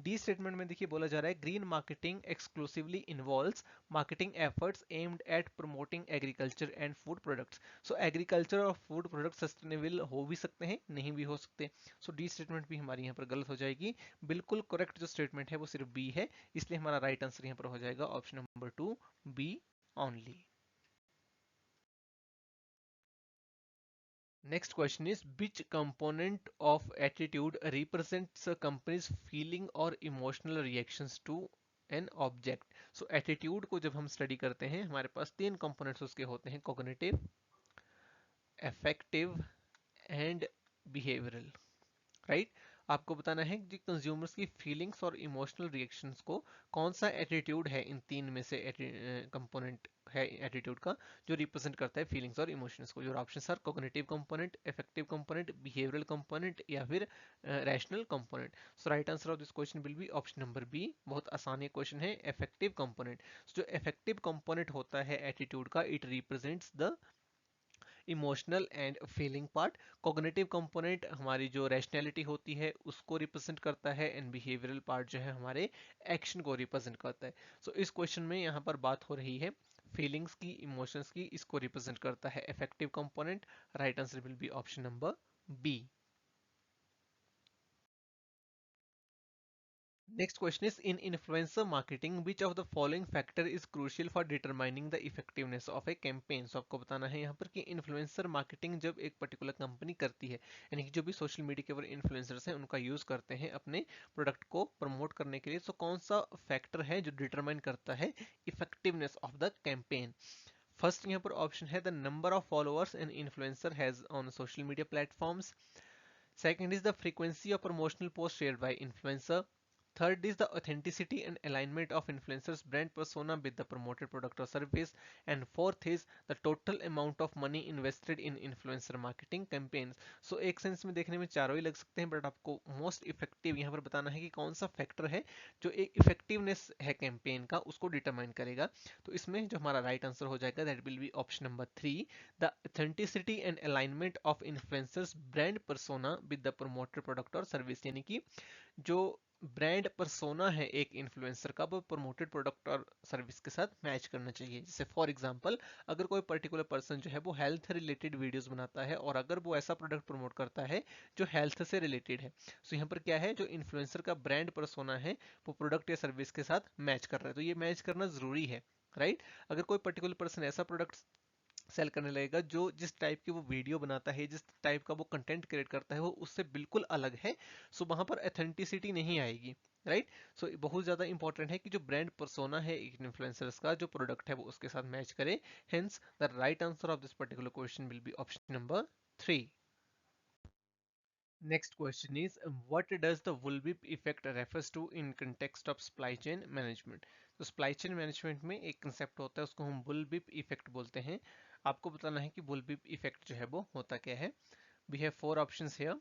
डी स्टेटमेंट में देखिए बोला जा रहा है green marketing exclusively involves marketing efforts aimed at promoting agriculture and food products. So agriculture और फूड प्रोडक्ट सस्टेनेबल हो भी सकते हैं, नहीं भी हो सकते। सो डी स्टेटमेंट भी हमारी यहाँ पर गलत हो जाएगी। बिल्कुल करेक्ट जो स्टेटमेंट है वो सिर्फ बी है, इसलिए हमारा राइट आंसर यहाँ पर हो जाएगा option number two, B only. Next question is which component of attitude represents a company's feeling और emotional reactions to an object. So attitude को जब हम स्टडी करते हैं हमारे पास तीन कंपोनेंट्स उसके होते हैं, cognitive, affective and behavioural, right. आपको बताना है कि कंज्यूमर्स की फीलिंग्स और इमोशनल रिएक्शंस को कौन सा एटीट्यूड है इन तीन में से कंपोनेंट है एटीट्यूड का जो रिप्रेजेंट करता है फीलिंग्स और इमोशंस को। जो option are cognitive component, affective component, behavioural component या फिर rational component. So right answer of this question will be option number B. बहुत आसान क्वेश्चन है, इफेक्टिव कंपोनेंट। जो इफेक्टिव कंपोनेंट होता है एटीट्यूड का, it represents the emotional and feeling part. Cognitive component हमारी जो रैशनैलिटी होती है उसको रिप्रेजेंट करता है एंड बिहेवियरल पार्ट जो है हमारे एक्शन को रिप्रेजेंट करता है। सो इस क्वेश्चन में यहाँ पर बात हो रही है फीलिंग्स की, इमोशंस की, इसको रिप्रेजेंट करता है affective component. Right answer will be option number B. Next question is, in influencer marketing which of the following factor is crucial for determining the effectiveness of a campaign? So आपको बताना है यहाँ पर कि influencer marketing जब एक particular company करती है, यानी कि जो भी सोशल मीडिया के ऊपर इन्फ्लुएंसर्स हैं उनका यूज करते हैं अपने प्रोडक्ट को प्रमोट करने के लिए, तो कौन सा फैक्टर है जो डिटरमाइन करता है effectiveness of the campaign? First यहाँ पर ऑप्शन है the number of followers an influencer has on social media platforms. Second is the frequency of promotional posts shared by influencer. Third is the authenticity and alignment of influencers' brand persona with the promoted product or service. And fourth is the total amount of money invested in influencer marketing campaigns. So एक sense में देखने में चारों ही लग सकते हैं, but आपको most effective यहाँ पर बताना है कि कौन सा फैक्टर है जो एक इफेक्टिवनेस है कैंपेन का उसको डिटरमाइन करेगा. तो इसमें जो हमारा राइट आंसर हो जाएगा that will be option number 3, the authenticity and alignment of influencers brand persona with the promoted product or service. यानी कि जो ब्रांड पर्सोना है एक इन्फ्लुएंसर का वो प्रमोटेड प्रोडक्ट और सर्विस के साथ मैच करना चाहिए. जैसे फॉर एग्जांपल अगर कोई पर्टिकुलर पर्सन जो है वो हेल्थ रिलेटेड वीडियोस बनाता है और अगर वो ऐसा प्रोडक्ट प्रमोट करता है जो हेल्थ से रिलेटेड है, तो यहाँ पर क्या है, जो इन्फ्लुएंसर का ब्रांड पर्सोना है वो प्रोडक्ट या सर्विस के साथ मैच कर रहा है, तो ये मैच करना जरूरी है, राइट. अगर कोई पर्टिकुलर पर्सन ऐसा प्रोडक्ट सेल करने लगेगा जो जिस टाइप की वो वीडियो बनाता है, जिस टाइप का वो कंटेंट क्रिएट करता है वो उससे बिल्कुल अलग है, सो वहां पर ऑथेंटिसिटी नहीं आएगी, राइट. सो बहुत ज्यादा इंपॉर्टेंट है कि जो ब्रांड पर्सोना है इन्फ्लुएंसर्स का, जो प्रोडक्ट है वो उसके साथ मैच करे. Hence the right answer of this particular question will be option number 3. Next question is, what does the Woolwip effect refers to in context of supply chain management? तो supply chain management में एक concept होता है उसको हम Woolwip effect बोलते हैं. आपको बताना है कि Woolwip effect जो है वो होता क्या है. We have four options here.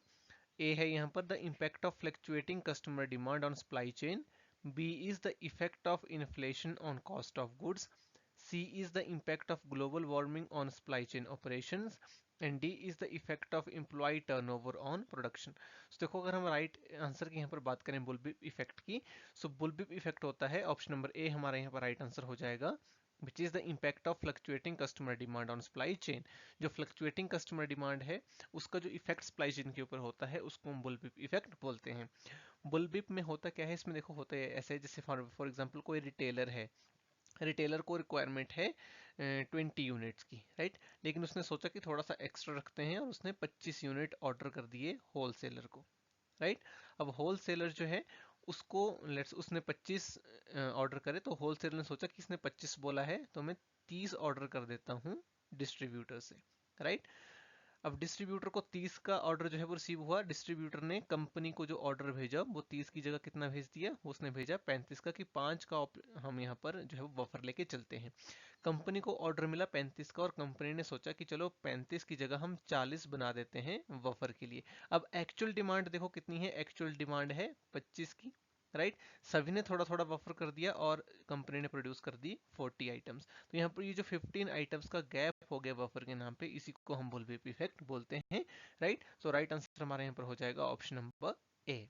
A है यहाँ पर the impact of fluctuating customer demand on supply chain. B is the effect of inflation on cost of goods. C is the impact of global warming on supply chain operations. And D is the effect of employ turnover on production. तो देखो अगर हम right answer की यहाँ पर बात करें बुलबिप effect की, सो बुलबिप इफेक्ट होता है ऑप्शन नंबर ए हमारा यहाँ पर राइट आंसर हो जाएगा, विच is the impact of fluctuating customer demand on supply chain. जो फ्लक्चुएटिंग कस्टमर डिमांड है उसका जो इफेक्ट सप्लाई चेन के ऊपर होता है उसको हम बुलबिप इफेक्ट बोलते हैं. बुलबिप में होता क्या है, इसमें देखो होता है ऐसे, जैसे फॉर एग्जांपल कोई रिटेलर है, रिटेलर को रिक्वायरमेंट है 20 यूनिट्स की, राइट. लेकिन उसने सोचा कि थोड़ा सा एक्स्ट्रा रखते हैं और उसने 25 यूनिट ऑर्डर कर दिए होलसेलर को, राइट. अब होलसेलर जो है उसको लेट्स उसने 25 ऑर्डर करे, तो होलसेलर ने सोचा कि इसने 25 बोला है तो मैं 30 ऑर्डर कर देता हूँ डिस्ट्रीब्यूटर से, राइट. अब डिस्ट्रीब्यूटर को 30 का ऑर्डर जो है वो रिसीव हुआ, डिस्ट्रीब्यूटर ने कंपनी को जो ऑर्डर भेजा वो 30 की जगह कितना भेज दिया, उसने भेजा 35 का, कि 5 का हम यहाँ पर जो है वो बफर लेके चलते हैं. कंपनी को ऑर्डर मिला 35 का और कंपनी ने सोचा कि चलो 35 की जगह हम 40 बना देते हैं बफर के लिए. अब एक्चुअल डिमांड देखो कितनी है, एक्चुअल डिमांड है 25 की, राइट. सभी ने थोड़ा थोड़ा बफर कर दिया और कंपनी ने प्रोड्यूस कर दी 40 आइटम्स. तो यहाँ पर ये जो 15 आइटम्स का गैप हो गया बफर के नाम पे, इसी को हम बुलविप इफेक्ट बोलते हैं, राइट. सो राइट आंसर हमारे यहाँ पर हो जाएगा ऑप्शन नंबर ए.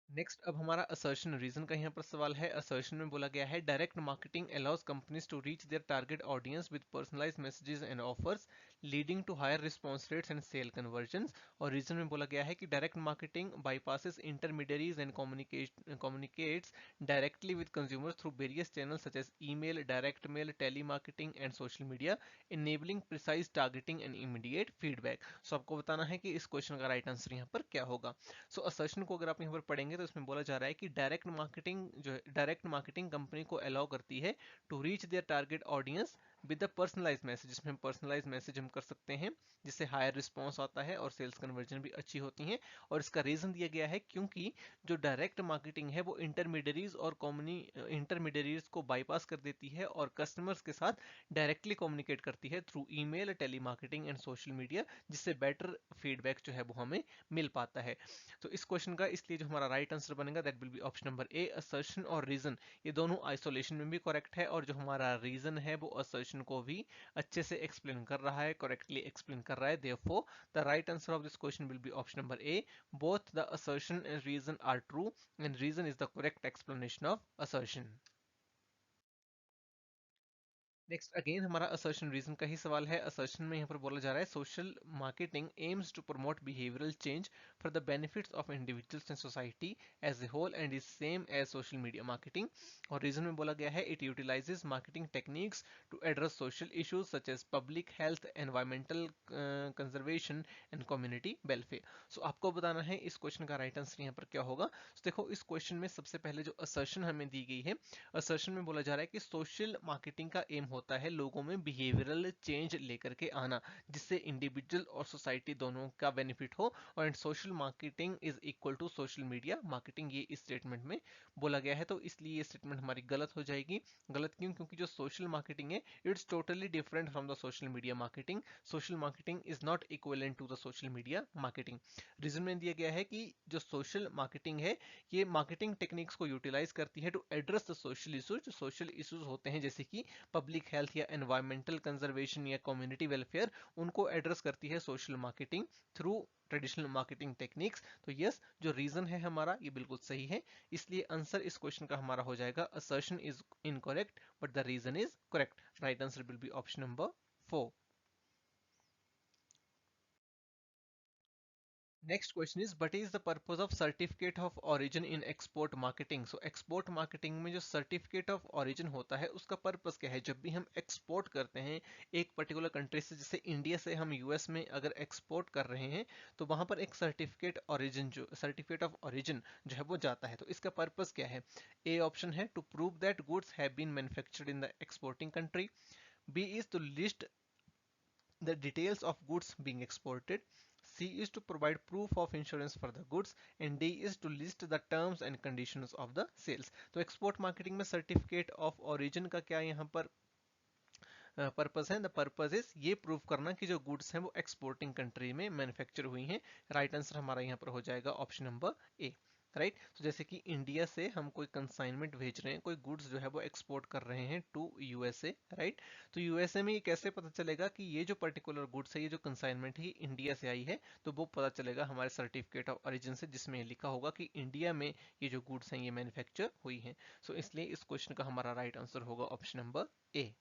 नेक्स्ट अब हमारा असर्शन रीजन का यहाँ पर सवाल है. असर्शन में बोला गया है, direct marketing allows companies to reach their target audience with personalised messages and offers leading to higher response rates and sale conversions. और रीजन में बोला गया है कि direct marketing bypasses intermediaries and communicates directly with consumers through various channel such as email, direct mail, telemarketing and social media, enabling precise targeting and immediate feedback. So आपको बताना है कि इस क्वेश्चन का राइट आंसर यहाँ पर क्या होगा. सो असर्शन को अगर आप यहाँ पर पढ़ेंगे तो इसमें बोला जा रहा है कि डायरेक्ट मार्केटिंग जो है, डायरेक्ट मार्केटिंग कंपनी को अलाउ करती है to reach their target audience with the personalise message. इसमें हम पर्सनलाइज मैसेज हम कर सकते हैं जिससे हायर रिस्पॉन्स आता है और सेल्स कन्वर्जन भी अच्छी होती है. और इसका रीजन दिया गया है क्योंकि जो डायरेक्ट मार्केटिंग है वो इंटरमीडियरीज और इंटरमीडियरीज को बाईपास कर देती है और कस्टमर्स के साथ डायरेक्टली कम्युनिकेट करती है through email, telemarketing and social media, जिससे बेटर फीडबैक जो है वो हमें मिल पाता है. तो इस क्वेश्चन का इसलिए जो हमारा राइट आंसर बनेगा that will be option number A. Assertion और रीजन ये दोनों आइसोलेशन में भी करेक्ट है और जो हमारा रीजन है वो असर्शन को भी अच्छे से एक्सप्लेन कर रहा है, करेक्टली एक्सप्लेन कर रहा है. Therefore the right answer of this question will be option number A. Both the assertion and reason are true and reason is the correct explanation of assertion. Next again हमारा assertion reason का ही सवाल है। Assertion में यहाँ पर बोला जा रहा है social marketing aims to promote behavioural change for the benefits of individuals and society as a whole and is same as social media marketing. और रीजन में बोला गया है it utilises marketing techniques to address social issues such as public health, environmental conservation and community welfare. So आपको बताना है इस question का राइट आंसर यहाँ पर क्या होगा। तो देखो इस क्वेश्चन में सबसे पहले जो असर्शन हमें दी गई है, असर्शन में बोला जा रहा है कि सोशल मार्केटिंग का एम होता है लोगों में बिहेवियरल चेंज लेकर के आना, जिससे इंडिविजुअल और सोसाइटी दोनों का बेनिफिट हो। और social marketing is equal to social media marketing, ये इस स्टेटमेंट में बोला गया है। तो इसलिए ये स्टेटमेंट हमारी गलत हो जाएगी। गलत क्यों? क्योंकि जो सोशल मार्केटिंग है it's totally different from the social media marketing. Social marketing is not equivalent to the social media marketing. Reason में दिया गया है कि जो सोशल मार्केटिंग है ये मार्केटिंग टेक्निक्स को यूटिलाइज करती है to address the social issues. जो सोशल इशूज होते हैं जैसे कि पब्लिक हेल्थ या एनवायरमेंटल कंजर्वेशन या कम्युनिटी वेलफेयर, उनको एड्रेस करती है social marketing through traditional marketing techniques. तो यस, जो रीजन है हमारा ये बिल्कुल सही है। इसलिए आंसर इस क्वेश्चन का हमारा हो जाएगा assertion is incorrect but the reason is correct. Right answer will be option number 4। Next question is what is the purpose of certificate of origin in export marketing? So export marketing में जो certificate of origin होता है उसका purpose क्या है? जब भी हम एक्सपोर्ट करते हैं एक पर्टिकुलर कंट्री से, जैसे इंडिया से हम यूएस में अगर एक्सपोर्ट कर रहे हैं तो वहां पर एक सर्टिफिकेट ऑफ ओरिजिन जो है वो जाता है। तो इसका पर्पस क्या है? ए ऑप्शन है to prove that goods have been manufactured in the exporting country. B is to list the details of goods being exported. C is to provide proof of insurance for the goods and D is to list the terms and conditions of the sales. तो export marketing में certificate of origin का क्या यहाँ पर purpose है? The purpose is ये prove करना कि जो गुड्स हैं वो एक्सपोर्टिंग कंट्री में मैन्युफैक्चर हुई हैं। राइट आंसर हमारा यहाँ पर हो जाएगा ऑप्शन नंबर ए। राइट, तो जैसे कि इंडिया से हम कोई कंसाइनमेंट भेज रहे हैं, कोई गुड्स जो है वो एक्सपोर्ट कर रहे हैं टू यूएसए। राइट, तो यूएसए में ये कैसे पता चलेगा कि ये जो पर्टिकुलर गुड्स है, ये जो कंसाइनमेंट है इंडिया से आई है? तो वो पता चलेगा हमारे सर्टिफिकेट ऑफ ओरिजिन से, जिसमें लिखा होगा कि इंडिया में ये जो गुड्स हैं ये मैन्युफैक्चर हुई हैं। सो इसलिए इस क्वेश्चन का हमारा राइट आंसर होगा option number A.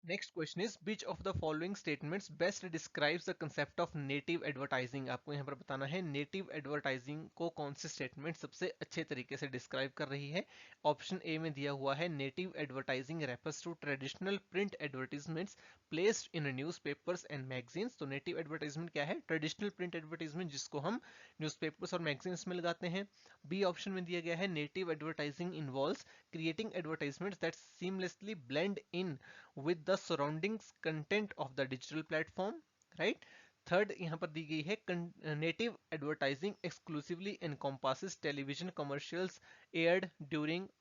Next question is which of the following statements best describes the concept of native advertising. आपको यहाँ पर बताना है नेटिव एडवर्टाइजिंग को कौन से स्टेटमेंट सबसे अच्छे तरीके से डिस्क्राइब कर रही है। ऑप्शन ए में दिया हुआ है native advertising refers to traditional print advertisements placed in newspapers and magazines. तो नेटिव एडवर्टाइजमेंट क्या है? ट्रेडिशनल प्रिंट एडवर्टीजमेंट जिसको हम न्यूज़पेपर्स और मैगजीन्स में लगाते हैं। बी ऑप्शन में दिया गया है native advertising involves creating advertisements that seamlessly blend in with the surroundings content of the digital platform, right? Third यहाँ पर दी गई है native advertising exclusively encompasses television commercials aired during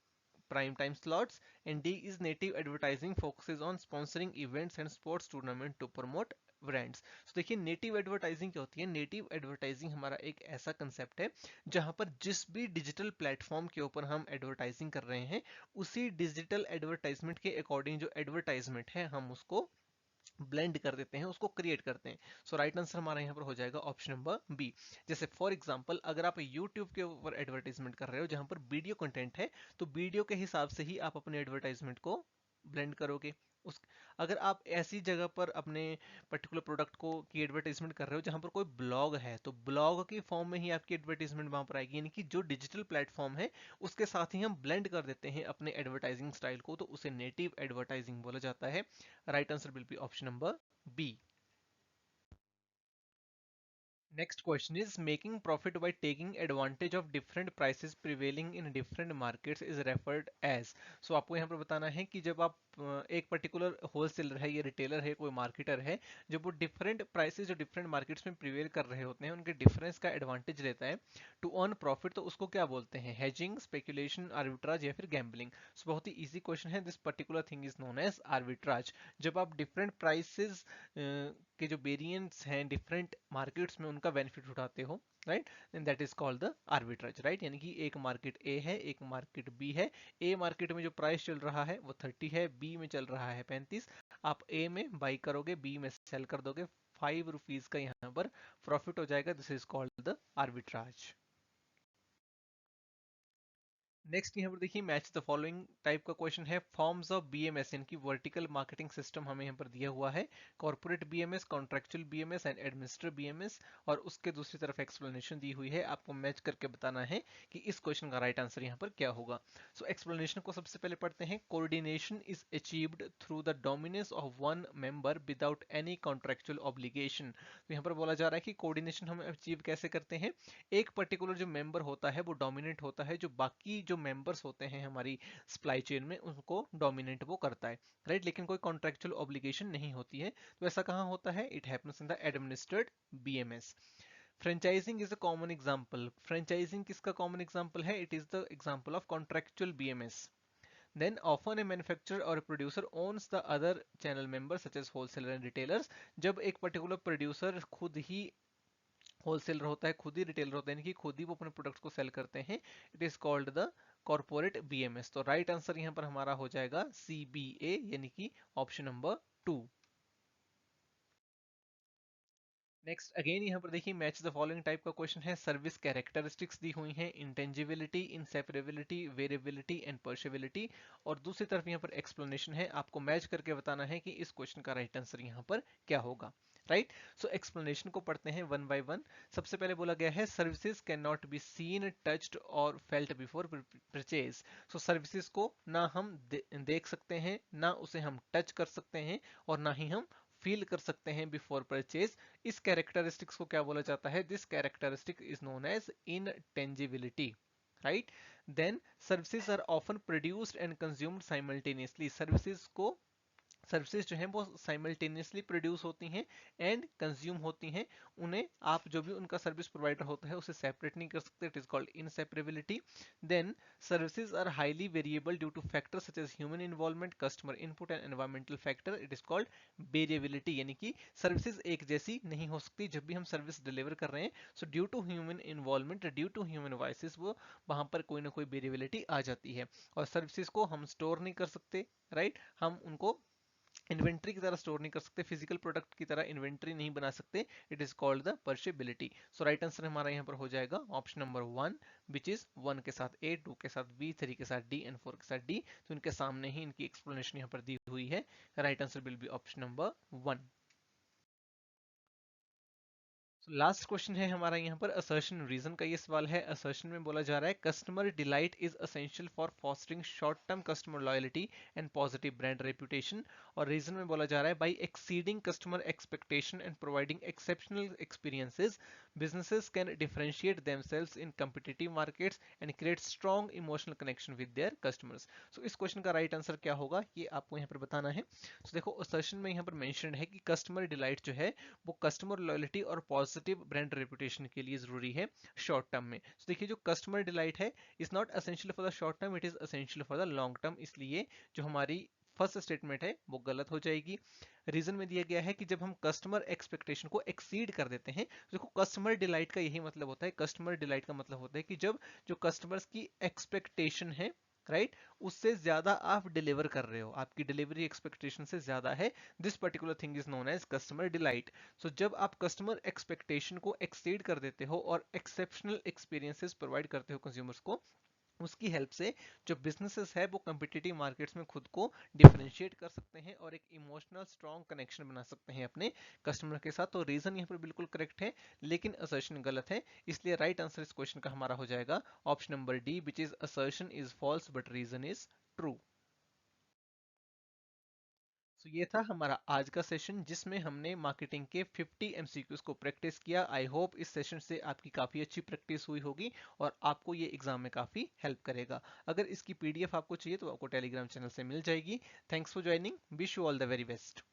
prime time slots, and D is native advertising focuses on sponsoring events and sports tournament to promote brands. तो देखिए native advertising क्या होती है? Native advertising हमारा एक ऐसा कंसेप्ट है जहां पर जिस भी डिजिटल प्लेटफॉर्म के ऊपर हम एडवर्टाइजिंग कर रहे हैं उसी डिजिटल एडवर्टाइजमेंट के अकॉर्डिंग जो एडवर्टाइजमेंट है हम उसको ब्लेंड कर देते हैं, उसको क्रिएट करते हैं। सो राइट आंसर हमारा यहाँ पर हो जाएगा ऑप्शन नंबर बी। जैसे फॉर एग्जांपल अगर आप यूट्यूब के ऊपर एडवर्टाइजमेंट कर रहे हो जहां पर वीडियो कंटेंट है, तो वीडियो के हिसाब से ही आप अपने एडवर्टाइजमेंट को ब्लेंड करोगे। उस अगर आप ऐसी जगह पर अपने पर्टिकुलर प्रोडक्ट को की एडवर्टाइजमेंट कर रहे हो जहां पर कोई ब्लॉग है, तो ब्लॉग की फॉर्म में ही आपकी एडवर्टाइजमेंट वहां पर आएगी। यानी कि जो डिजिटल प्लेटफॉर्म है उसके साथ ही हम ब्लेंड कर देते हैं अपने एडवर्टाइजिंग स्टाइल को, तो उसे नेटिव एडवर्टाइजिंग बोला जाता है। Right answer will be option number B. Next question is making profit by taking advantage of different prices prevailing in different markets is referred as। So आपको यहाँ पर बताना है कि जब आप एक पर्टिकुलर होलसेलर है या रिटेलर है, कोई मार्केटर है, जब वो डिफरेंट प्राइसेस जो डिफरेंट मार्केट्स में प्रिवेल कर रहे होते हैं उनके डिफरेंस का एडवांटेज लेता है टू अर्न प्रॉफिट, तो उसको क्या बोलते हैं? हेजिंग, स्पेकुलेशन, आर्बिट्राज या फिर गैम्बलिंग। सो बहुत ही इजी क्वेश्चन है। This particular thing is known as arbitrage. जब आप डिफरेंट प्राइसेस के जो वेरिएंट्स हैं डिफरेंट मार्केट्स में उनका बेनिफिट उठाते हो, right, and that is called the arbitrage. Right, यानी कि एक मार्केट ए है, एक मार्केट बी है। ए मार्केट में जो प्राइस चल रहा है वो 30 है, बी में चल रहा है 35। आप ए में बाई करोगे, बी में सेल कर दोगे, 5 रुपीज का यहाँ पर प्रॉफिट हो जाएगा। This is called the arbitrage. Next यहाँ पर देखिए मैच द फॉलोइंग टाइप का क्वेश्चन है। फॉर्म्स ऑफ बीएमएस यानी कि वर्टिकल मार्केटिंग सिस्टम हमें यहाँ पर दिया हुआ है। Corporate BMS, contractual BMS and administrative BMS, और उसके दूसरी तरफ एक्सप्लेनेशन दी हुई है। आपको मैच करके बताना है कि इस क्वेश्चन का राइट आंसर यहाँ पर क्या होगा। सो एक्सप्लेनेशन को सबसे पहले पढ़ते हैं। Coordination is achieved through the dominance of one member without any contractual obligation. तो यहाँ पर बोला जा रहा है कि कोऑर्डिनेशन हम अचीव कैसे करते हैं। एक पर्टिकुलर जो मेंबर होता है वो डोमिनेंट होता है, जो बाकी जो मेंबर्स होते हैं हमारी सप्लाई चेन में उनको डोमिनेंट वो करता है, राइट। लेकिन कोई कॉन्ट्रेक्चुअल ऑब्लिगेशन नहीं होती है। तो ऐसा कहाँ होता है? It happens in the administered BMS. Franchising is a common example. Franchising किसका कॉमन एग्जांपल है? It is the example of contractual BMS. Then often a manufacturer or a producer owns the other channel members such as wholesaler and retailers। जब एक particular producer खुद ही wholesaler होता है, खुद ही retailer होता है, यानी कि खुद ही वो अपने प्रोडक्ट्स को सेल करते हैं, it is called the corporate BMS. तो राइट आंसर यहाँ पर हमारा हो जाएगा CBA यानी कि ऑप्शन नंबर 2। नेक्स्ट अगेन यहाँ पर देखिए मैच द फॉलोइंग टाइप का क्वेश्चन है। सर्विस कैरेक्टरिस्टिक्स दी हुई हैं, इंटेंजिबिलिटी, इंसेपरेबिलिटी, वेरिएबिलिटी एंड पर्शियबिलिटी, और दूसरी तरफ यहाँ पर एक्सप्लेनेशन है। आपको मैच करके बताना है कि इस क्वेश्चन का राइट आंसर यहाँ पर क्या होगा, राइट। सो एक्सप्लेनेशन को पढ़ते हैं वन बाय वन। सबसे पहले बोला गया है services can not be seen, touched और felt before purchase. So services को ना हम देख सकते हैं, ना उसे हम टच कर सकते हैं, और ना ही हम फील कर सकते हैं बिफोर परचेज। इस कैरेक्टरिस्टिक्स को क्या बोला जाता है? This characteristic is known as intangibility, right. Then services are often produced and consumed simultaneously. Services जो हैं वो साइमल्टेनियसली प्रोड्यूस होती हैं एंड कंज्यूम होती हैं। उन्हें आप जो भी उनका सर्विस प्रोवाइडर होता है उसे सेपरेट नहीं कर सकते, it is called inseparability. Then services are highly variable due to factors such as human involvement, customer input and environmental factor, it is called variability. यानी कि सर्विसेज एक जैसी नहीं हो सकती जब भी हम सर्विस डिलीवर कर रहे हैं। So due to human involvement, due to human voices, वो वहां पर कोई ना कोई वेरिएबिलिटी आ जाती है। और सर्विसेज को हम स्टोर नहीं कर सकते, राइट। हम उनको इन्वेंट्री की तरह स्टोर नहीं कर सकते, फिजिकल प्रोडक्ट की तरह इन्वेंट्री नहीं बना सकते, it is called the perishability. So right answer हमारा यहाँ पर हो जाएगा ऑप्शन नंबर 1, विच इज 1 के साथ A, 2 के साथ B, 3 के साथ D एंड 4 के साथ D। तो इनके सामने ही इनकी एक्सप्लेनेशन यहाँ पर दी हुई है। Right answer will be option number 1। Last question है हमारा यहाँ पर असर्शन रीजन का ये सवाल है। असर्शन में बोला जा रहा है customer delight is essential for fostering short term customer loyalty and positive brand reputation. और रीजन में बोला जा रहा है by exceeding customer expectation and providing exceptional experiences businesses can differentiate themselves in competitive markets and create strong emotional connection with their customers। so इस question का right answer क्या होगा ये आपको यहाँ पर बताना है। so देखो असर्शन में यहाँ पर मेंशन है कि कस्टमर डिलाइट जो है वो कस्टमर लॉयल्टी और पॉजिटिव ब्रांड रेपुटेशन के लिए जरूरी है शॉर्ट टर्म में। so देखिए जो कस्टमर डिलाइट है is not essential for the short term, it is essential for the long term. इसलिए जो हमारी फर्स्ट स्टेटमेंट है वो गलत हो जाएगी। रीजन में दिया गया है कि जब हम कस्टमर एक्सपेक्टेशन को एक्सीड कर देते हैं, तो देखो कस्टमर डिलाइट का यही मतलब होता है। कस्टमर डिलाइट का मतलब होता है कि जब जो कस्टमर्स की एक्सपेक्टेशन है, राइट, उससे ज्यादा आप डिलीवर कर रहे हो, आपकी डिलीवरी एक्सपेक्टेशन से ज्यादा है, this particular thing is known as customer delight. So जब आप कस्टमर एक्सपेक्टेशन को एक्सीड कर देते हो और एक्सेप्शनल एक्सपीरियंसेस प्रोवाइड करते हो कंज्यूमर्स को, उसकी हेल्प से जो बिजनेसेस है वो कम्पिटिटिव मार्केट्स में खुद को डिफरेंशिएट कर सकते हैं और एक इमोशनल स्ट्रॉन्ग कनेक्शन बना सकते हैं अपने कस्टमर के साथ। तो रीजन यहाँ पर बिल्कुल करेक्ट है, लेकिन असर्शन गलत है। इसलिए राइट आंसर इस क्वेश्चन का हमारा हो जाएगा option number D, which is assertion is false but reason is true. तो ये था हमारा आज का सेशन जिसमें हमने मार्केटिंग के 50 एमसीक्यूज को प्रैक्टिस किया। आई होप इस सेशन से आपकी काफी अच्छी प्रैक्टिस हुई होगी और आपको ये एग्जाम में काफी हेल्प करेगा। अगर इसकी पीडीएफ आपको चाहिए तो आपको टेलीग्राम चैनल से मिल जाएगी। Thanks for joining, wish you all the very best.